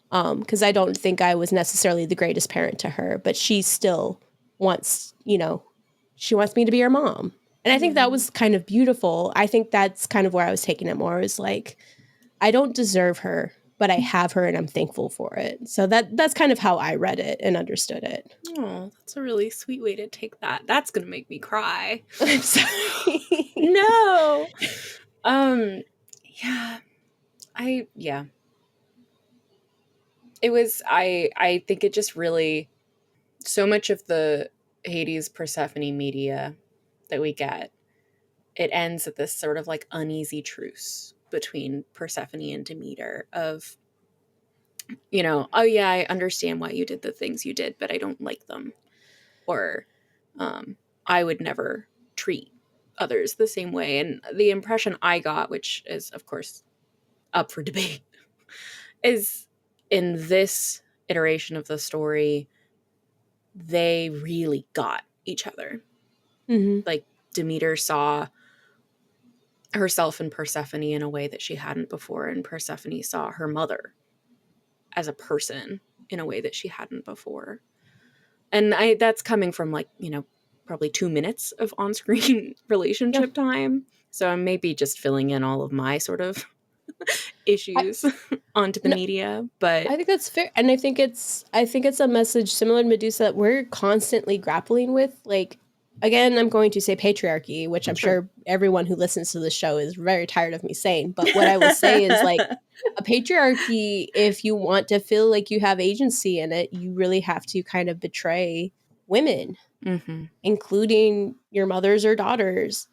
Because I don't think I was necessarily the greatest parent to her, but she still wants, she wants me to be her mom. And I think that was kind of beautiful. I think that's kind of where I was taking it more, is like, I don't deserve her, but I have her and I'm thankful for it. So that's kind of how I read it and understood it. Oh, that's a really sweet way to take that. That's going to make me cry. I'm sorry. No. Yeah. It was, I think it just really, so much of the Hades Persephone media that we get, it ends at this sort of like uneasy truce between Persephone and Demeter of, oh yeah, I understand why you did the things you did, but I don't like them. Or I would never treat others the same way. And the impression I got, which is of course up for debate, is in this iteration of the story, they really got each other. Mm-hmm. Like, Demeter saw herself in Persephone in a way that she hadn't before, and Persephone saw her mother as a person in a way that she hadn't before. And that's coming from like, probably 2 minutes of on-screen relationship time. So I'm maybe just filling in all of my sort of issues onto the media, but I think that's fair. And I think it's a message similar to Medusa that we're constantly grappling with. Like, again, I'm going to say patriarchy, which I'm sure everyone who listens to the show is very tired of me saying. But what I will say is, like, a patriarchy, if you want to feel like you have agency in it, you really have to kind of betray women, including your mothers or daughters.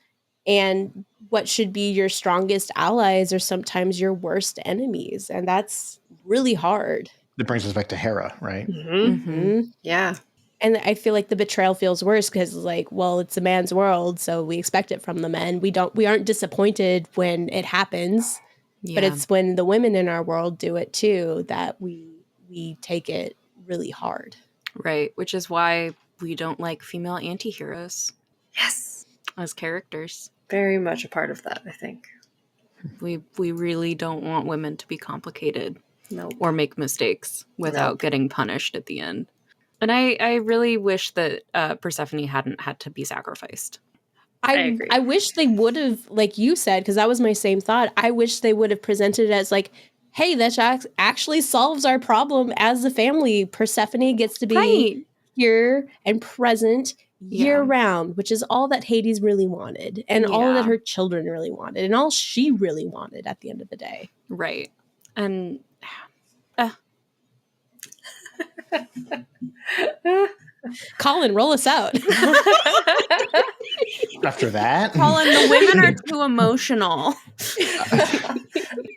And what should be your strongest allies are sometimes your worst enemies. And that's really hard. That brings us back to Hera, right? Yeah. And I feel like the betrayal feels worse because, like, well, it's a man's world, so we expect it from the men. We aren't disappointed when it happens, but it's when the women in our world do it too that we take it really hard. Right, which is why we don't like female anti-heroes. Yes. As characters. Very much a part of that, I think. We really don't want women to be complicated or make mistakes without getting punished at the end. And I really wish that Persephone hadn't had to be sacrificed. I agree. I wish they would have, like you said, because that was my same thought. I wish they would have presented it as like, hey, that actually solves our problem as a family. Persephone gets to be here and present year-round, which is all that Hades really wanted, and all that her children really wanted, and all she really wanted at the end of the day. Right. And Colin, roll us out. After that, Colin, the women are too emotional. I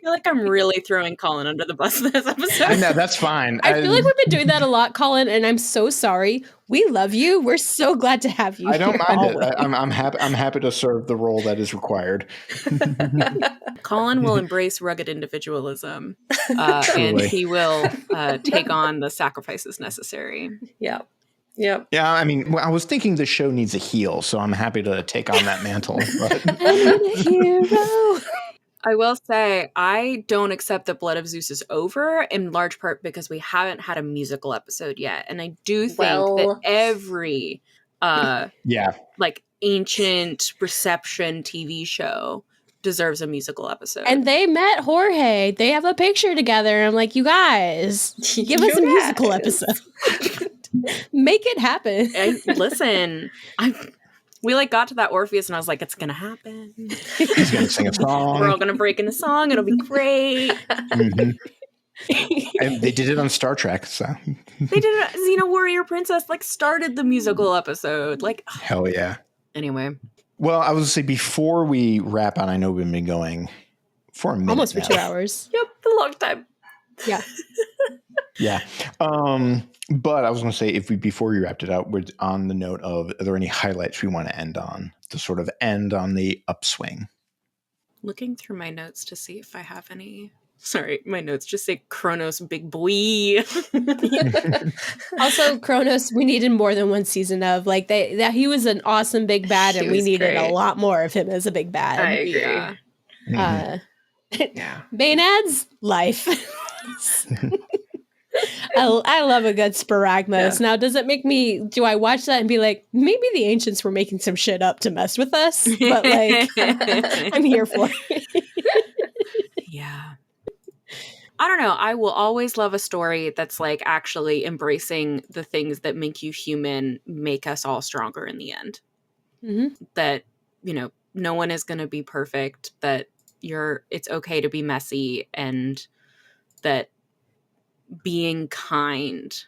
feel like I'm really throwing Colin under the bus this episode. I know, that's fine. I feel like we've been doing that a lot, Colin, and I'm so sorry. We love you. We're so glad to have you. I don't mind always. it. I'm happy to serve the role that is required. Colin will embrace rugged individualism, and he will take on the sacrifices necessary. Yeah. Yep. Yeah, I mean, I was thinking the show needs a heel, so I'm happy to take on that mantle. But. I'm a hero. I will say, I don't accept that Blood of Zeus is over, in large part because we haven't had a musical episode yet. And I do think that every like ancient reception TV show deserves a musical episode. And they met Jorge. They have a picture together. I'm like, you guys, give us a musical episode. Make it happen. Listen, we like got to that Orpheus and I was like, it's gonna happen. He's gonna sing a song. We're all gonna break into song. It'll be great. Mm-hmm. And they did it on Star Trek, so they did it. Xena Warrior Princess like started the musical episode. Like, hell yeah. Anyway, well, I was gonna say before we wrap on, I know we've been going for a minute, almost for now. 2 hours. Yep, a long time. Yeah. Yeah. But I was going to say, before we wrapped it out, we're on the note of, are there any highlights we want to end on to sort of end on the upswing? Looking through my notes to see if I have any. Sorry, my notes just say Kronos big boy. Also, Kronos, we needed more than one season of. Like, that he was an awesome big bad, and we needed a lot more of him as a big bad. I agree. Yeah. Yeah. Baenad's life. I love a good sparagmos. Now, do I watch that and be like, maybe the ancients were making some shit up to mess with us? But like, I'm here for it. Yeah. I don't know. I will always love a story that's like actually embracing the things that make you human, make us all stronger in the end. Mm-hmm. That, no one is going to be perfect, that it's okay to be messy, and that being kind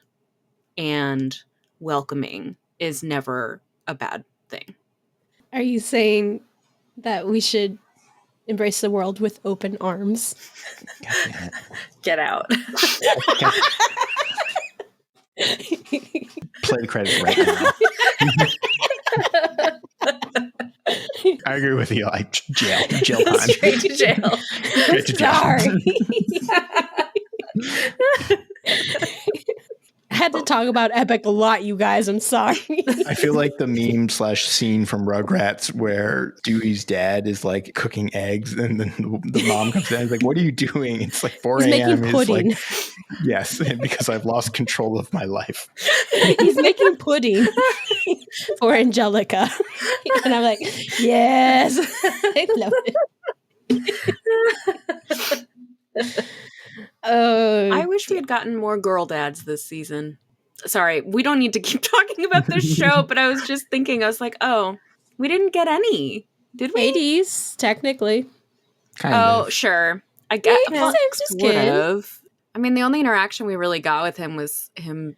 and welcoming is never a bad thing. Are you saying that we should embrace the world with open arms? Get out. Play the credits right now. I agree with you. Like jail time. Straight to jail. Straight to jail. Sorry. I had to talk about Epic a lot, you guys. I'm sorry. I feel like the meme / scene from Rugrats where Dewey's dad is like cooking eggs, and then the mom comes in and is like, "What are you doing?" It's like 4 a.m. He's making pudding. Like, yes, because I've lost control of my life. He's making pudding for Angelica. And I'm like, yes. I love it. I wish we had gotten more girl dads this season. Sorry, we don't need to keep talking about this show, but I was just thinking, I was like, oh, we didn't get any, did we? 80s, technically. Kind of. Sure. I guess would have. I mean, the only interaction we really got with him was him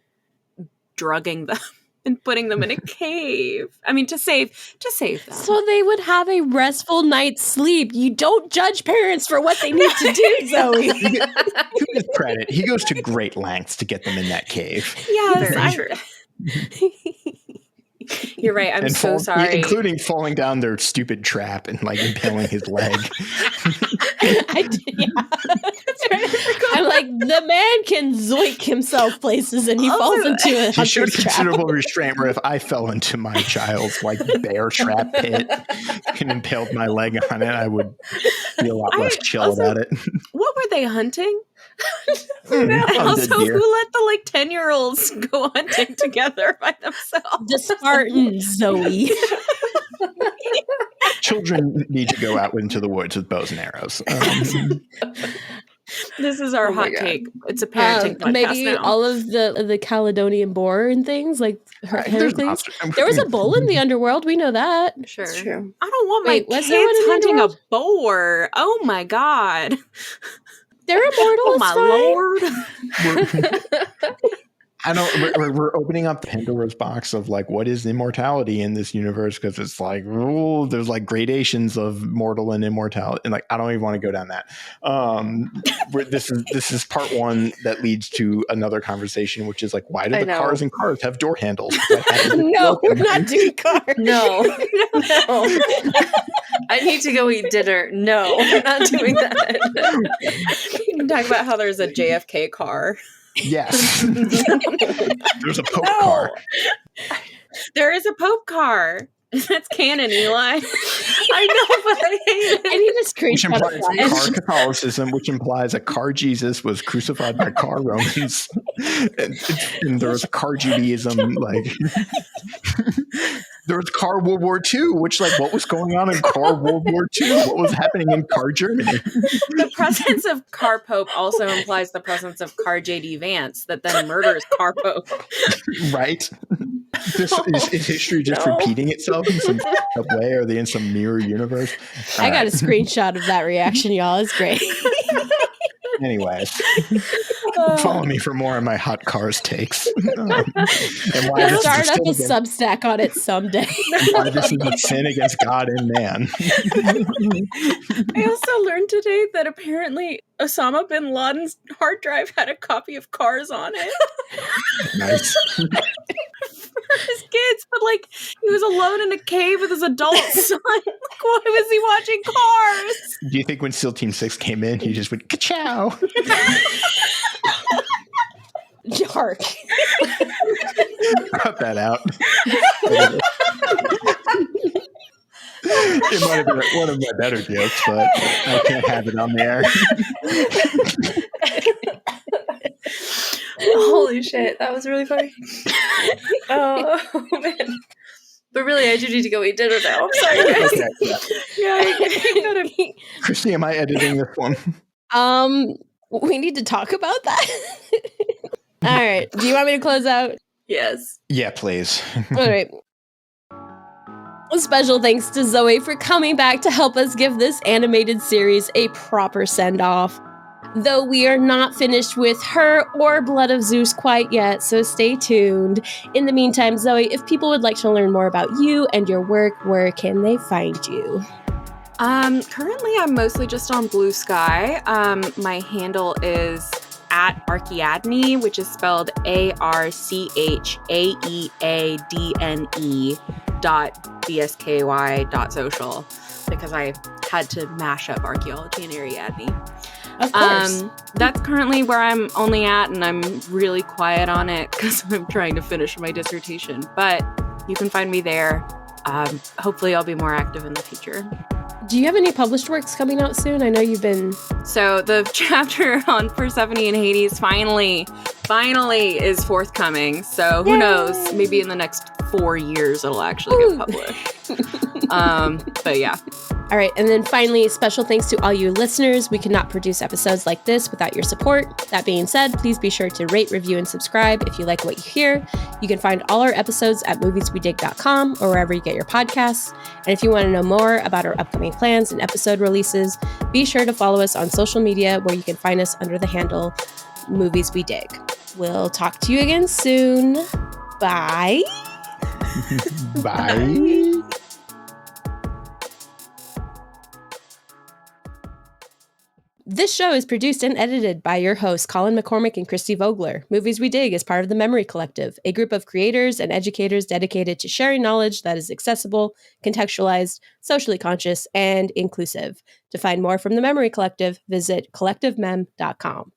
drugging them and putting them in a cave. I mean, to save them. So they would have a restful night's sleep. You don't judge parents for what they need to do, Zoe. To his credit, he goes to great lengths to get them in that cave. Yes, Very true. You're right. I'm so sorry. Including falling down their stupid trap and like impaling his leg. I did, yeah. That's right. I'm like, the man can zoink himself places and he falls into a He showed hunter's trap. considerable restraint where if I fell into my child's like bear trap pit and impaled my leg on it, I would be a lot less chill about it. What were they hunting? Also, who let the 10-year-olds go hunting together by themselves? The Spartans, Zoe. Children need to go out into the woods with bows and arrows. This is our hot take. It's a parenting podcast maybe now. all of the Caledonian boar and things like Heracles. There was a bull in the underworld. We know that. Sure. It's true. I don't want Wait, my was there one kids in the hunting a underworld? boar. Oh my god. They're immortal. Oh my lord. I don't. We're opening up the Pandora's box of like, what is immortality in this universe? Because it's like, oh, there's like gradations of mortal and immortality, and like, I don't even want to go down that. This is part one that leads to another conversation, which is like, why do the cars in cars have door handles? No, we're not doing cars. No. I need to go eat dinner. No, we're not doing that. We can talk about how there's a JFK car. Yes. There's a Pope car. There is a Pope car. That's canon, Eli. I know, but I hate it. I need a screenshot which implies car Catholicism, which implies a car Jesus was crucified by car Romans. and there was a car Judaism, like there was car World War II, which like what was going on in car World War II? What was happening in car Germany? The presence of car Pope also implies the presence of car JD Vance that then murders car Pope. Right? Is history just repeating itself in some way? Are they in some mirror universe? I got a screenshot of that reaction, y'all. It's great. Anyways, follow me for more on my hot cars takes. And why We'll start up a Substack on it someday. Why this is a sin against God and man. I also learned today that apparently Osama bin Laden's hard drive had a copy of Cars on it. Nice. For his kids, but like he was alone in a cave with his adult son. Like, why was he watching Cars? Do you think when SEAL Team 6 came in, he just went, ka-chow? Dark. Cut that out. It might have been one of my better jokes, but I can't have it on the air. Holy shit, that was really funny. Oh man. But really, I do need to go eat dinner now. I'm sorry, guys. Okay, yeah. I gotta be. Christy, am I editing this one? We need to talk about that. All right. Do you want me to close out? Yes. Yeah, please. All right. A special thanks to Zoe for coming back to help us give this animated series a proper send-off. Though we are not finished with her or Blood of Zeus quite yet, so stay tuned. In the meantime, Zoe, if people would like to learn more about you and your work, where can they find you? Currently I'm mostly just on Blue Sky. My handle is at Archiadne, which is spelled ARCHAEADNE.bsky.social, because I had to mash up archaeology and Ariadne. Of course. That's currently where I'm only at, and I'm really quiet on it because I'm trying to finish my dissertation. But you can find me there. Hopefully I'll be more active in the future. Do you have any published works coming out soon? I know you've been... So the chapter on Persephone and Hades finally is forthcoming. So who knows? Maybe in the next 4 years it'll actually get published. But yeah. All right. And then finally, special thanks to all you listeners. We could not produce episodes like this without your support. That being said, please be sure to rate, review, and subscribe if you like what you hear. You can find all our episodes at movieswedig.com or wherever you get your podcasts. And if you want to know more about our upcoming plans and episode releases, be sure to follow us on social media where you can find us under the handle Movies We Dig. We'll talk to you again soon. Bye. Bye. This show is produced and edited by your hosts, Colin McCormick and Christy Vogler. Movies We Dig is part of the Memory Collective, a group of creators and educators dedicated to sharing knowledge that is accessible, contextualized, socially conscious, and inclusive. To find more from the Memory Collective, visit collectivemem.com.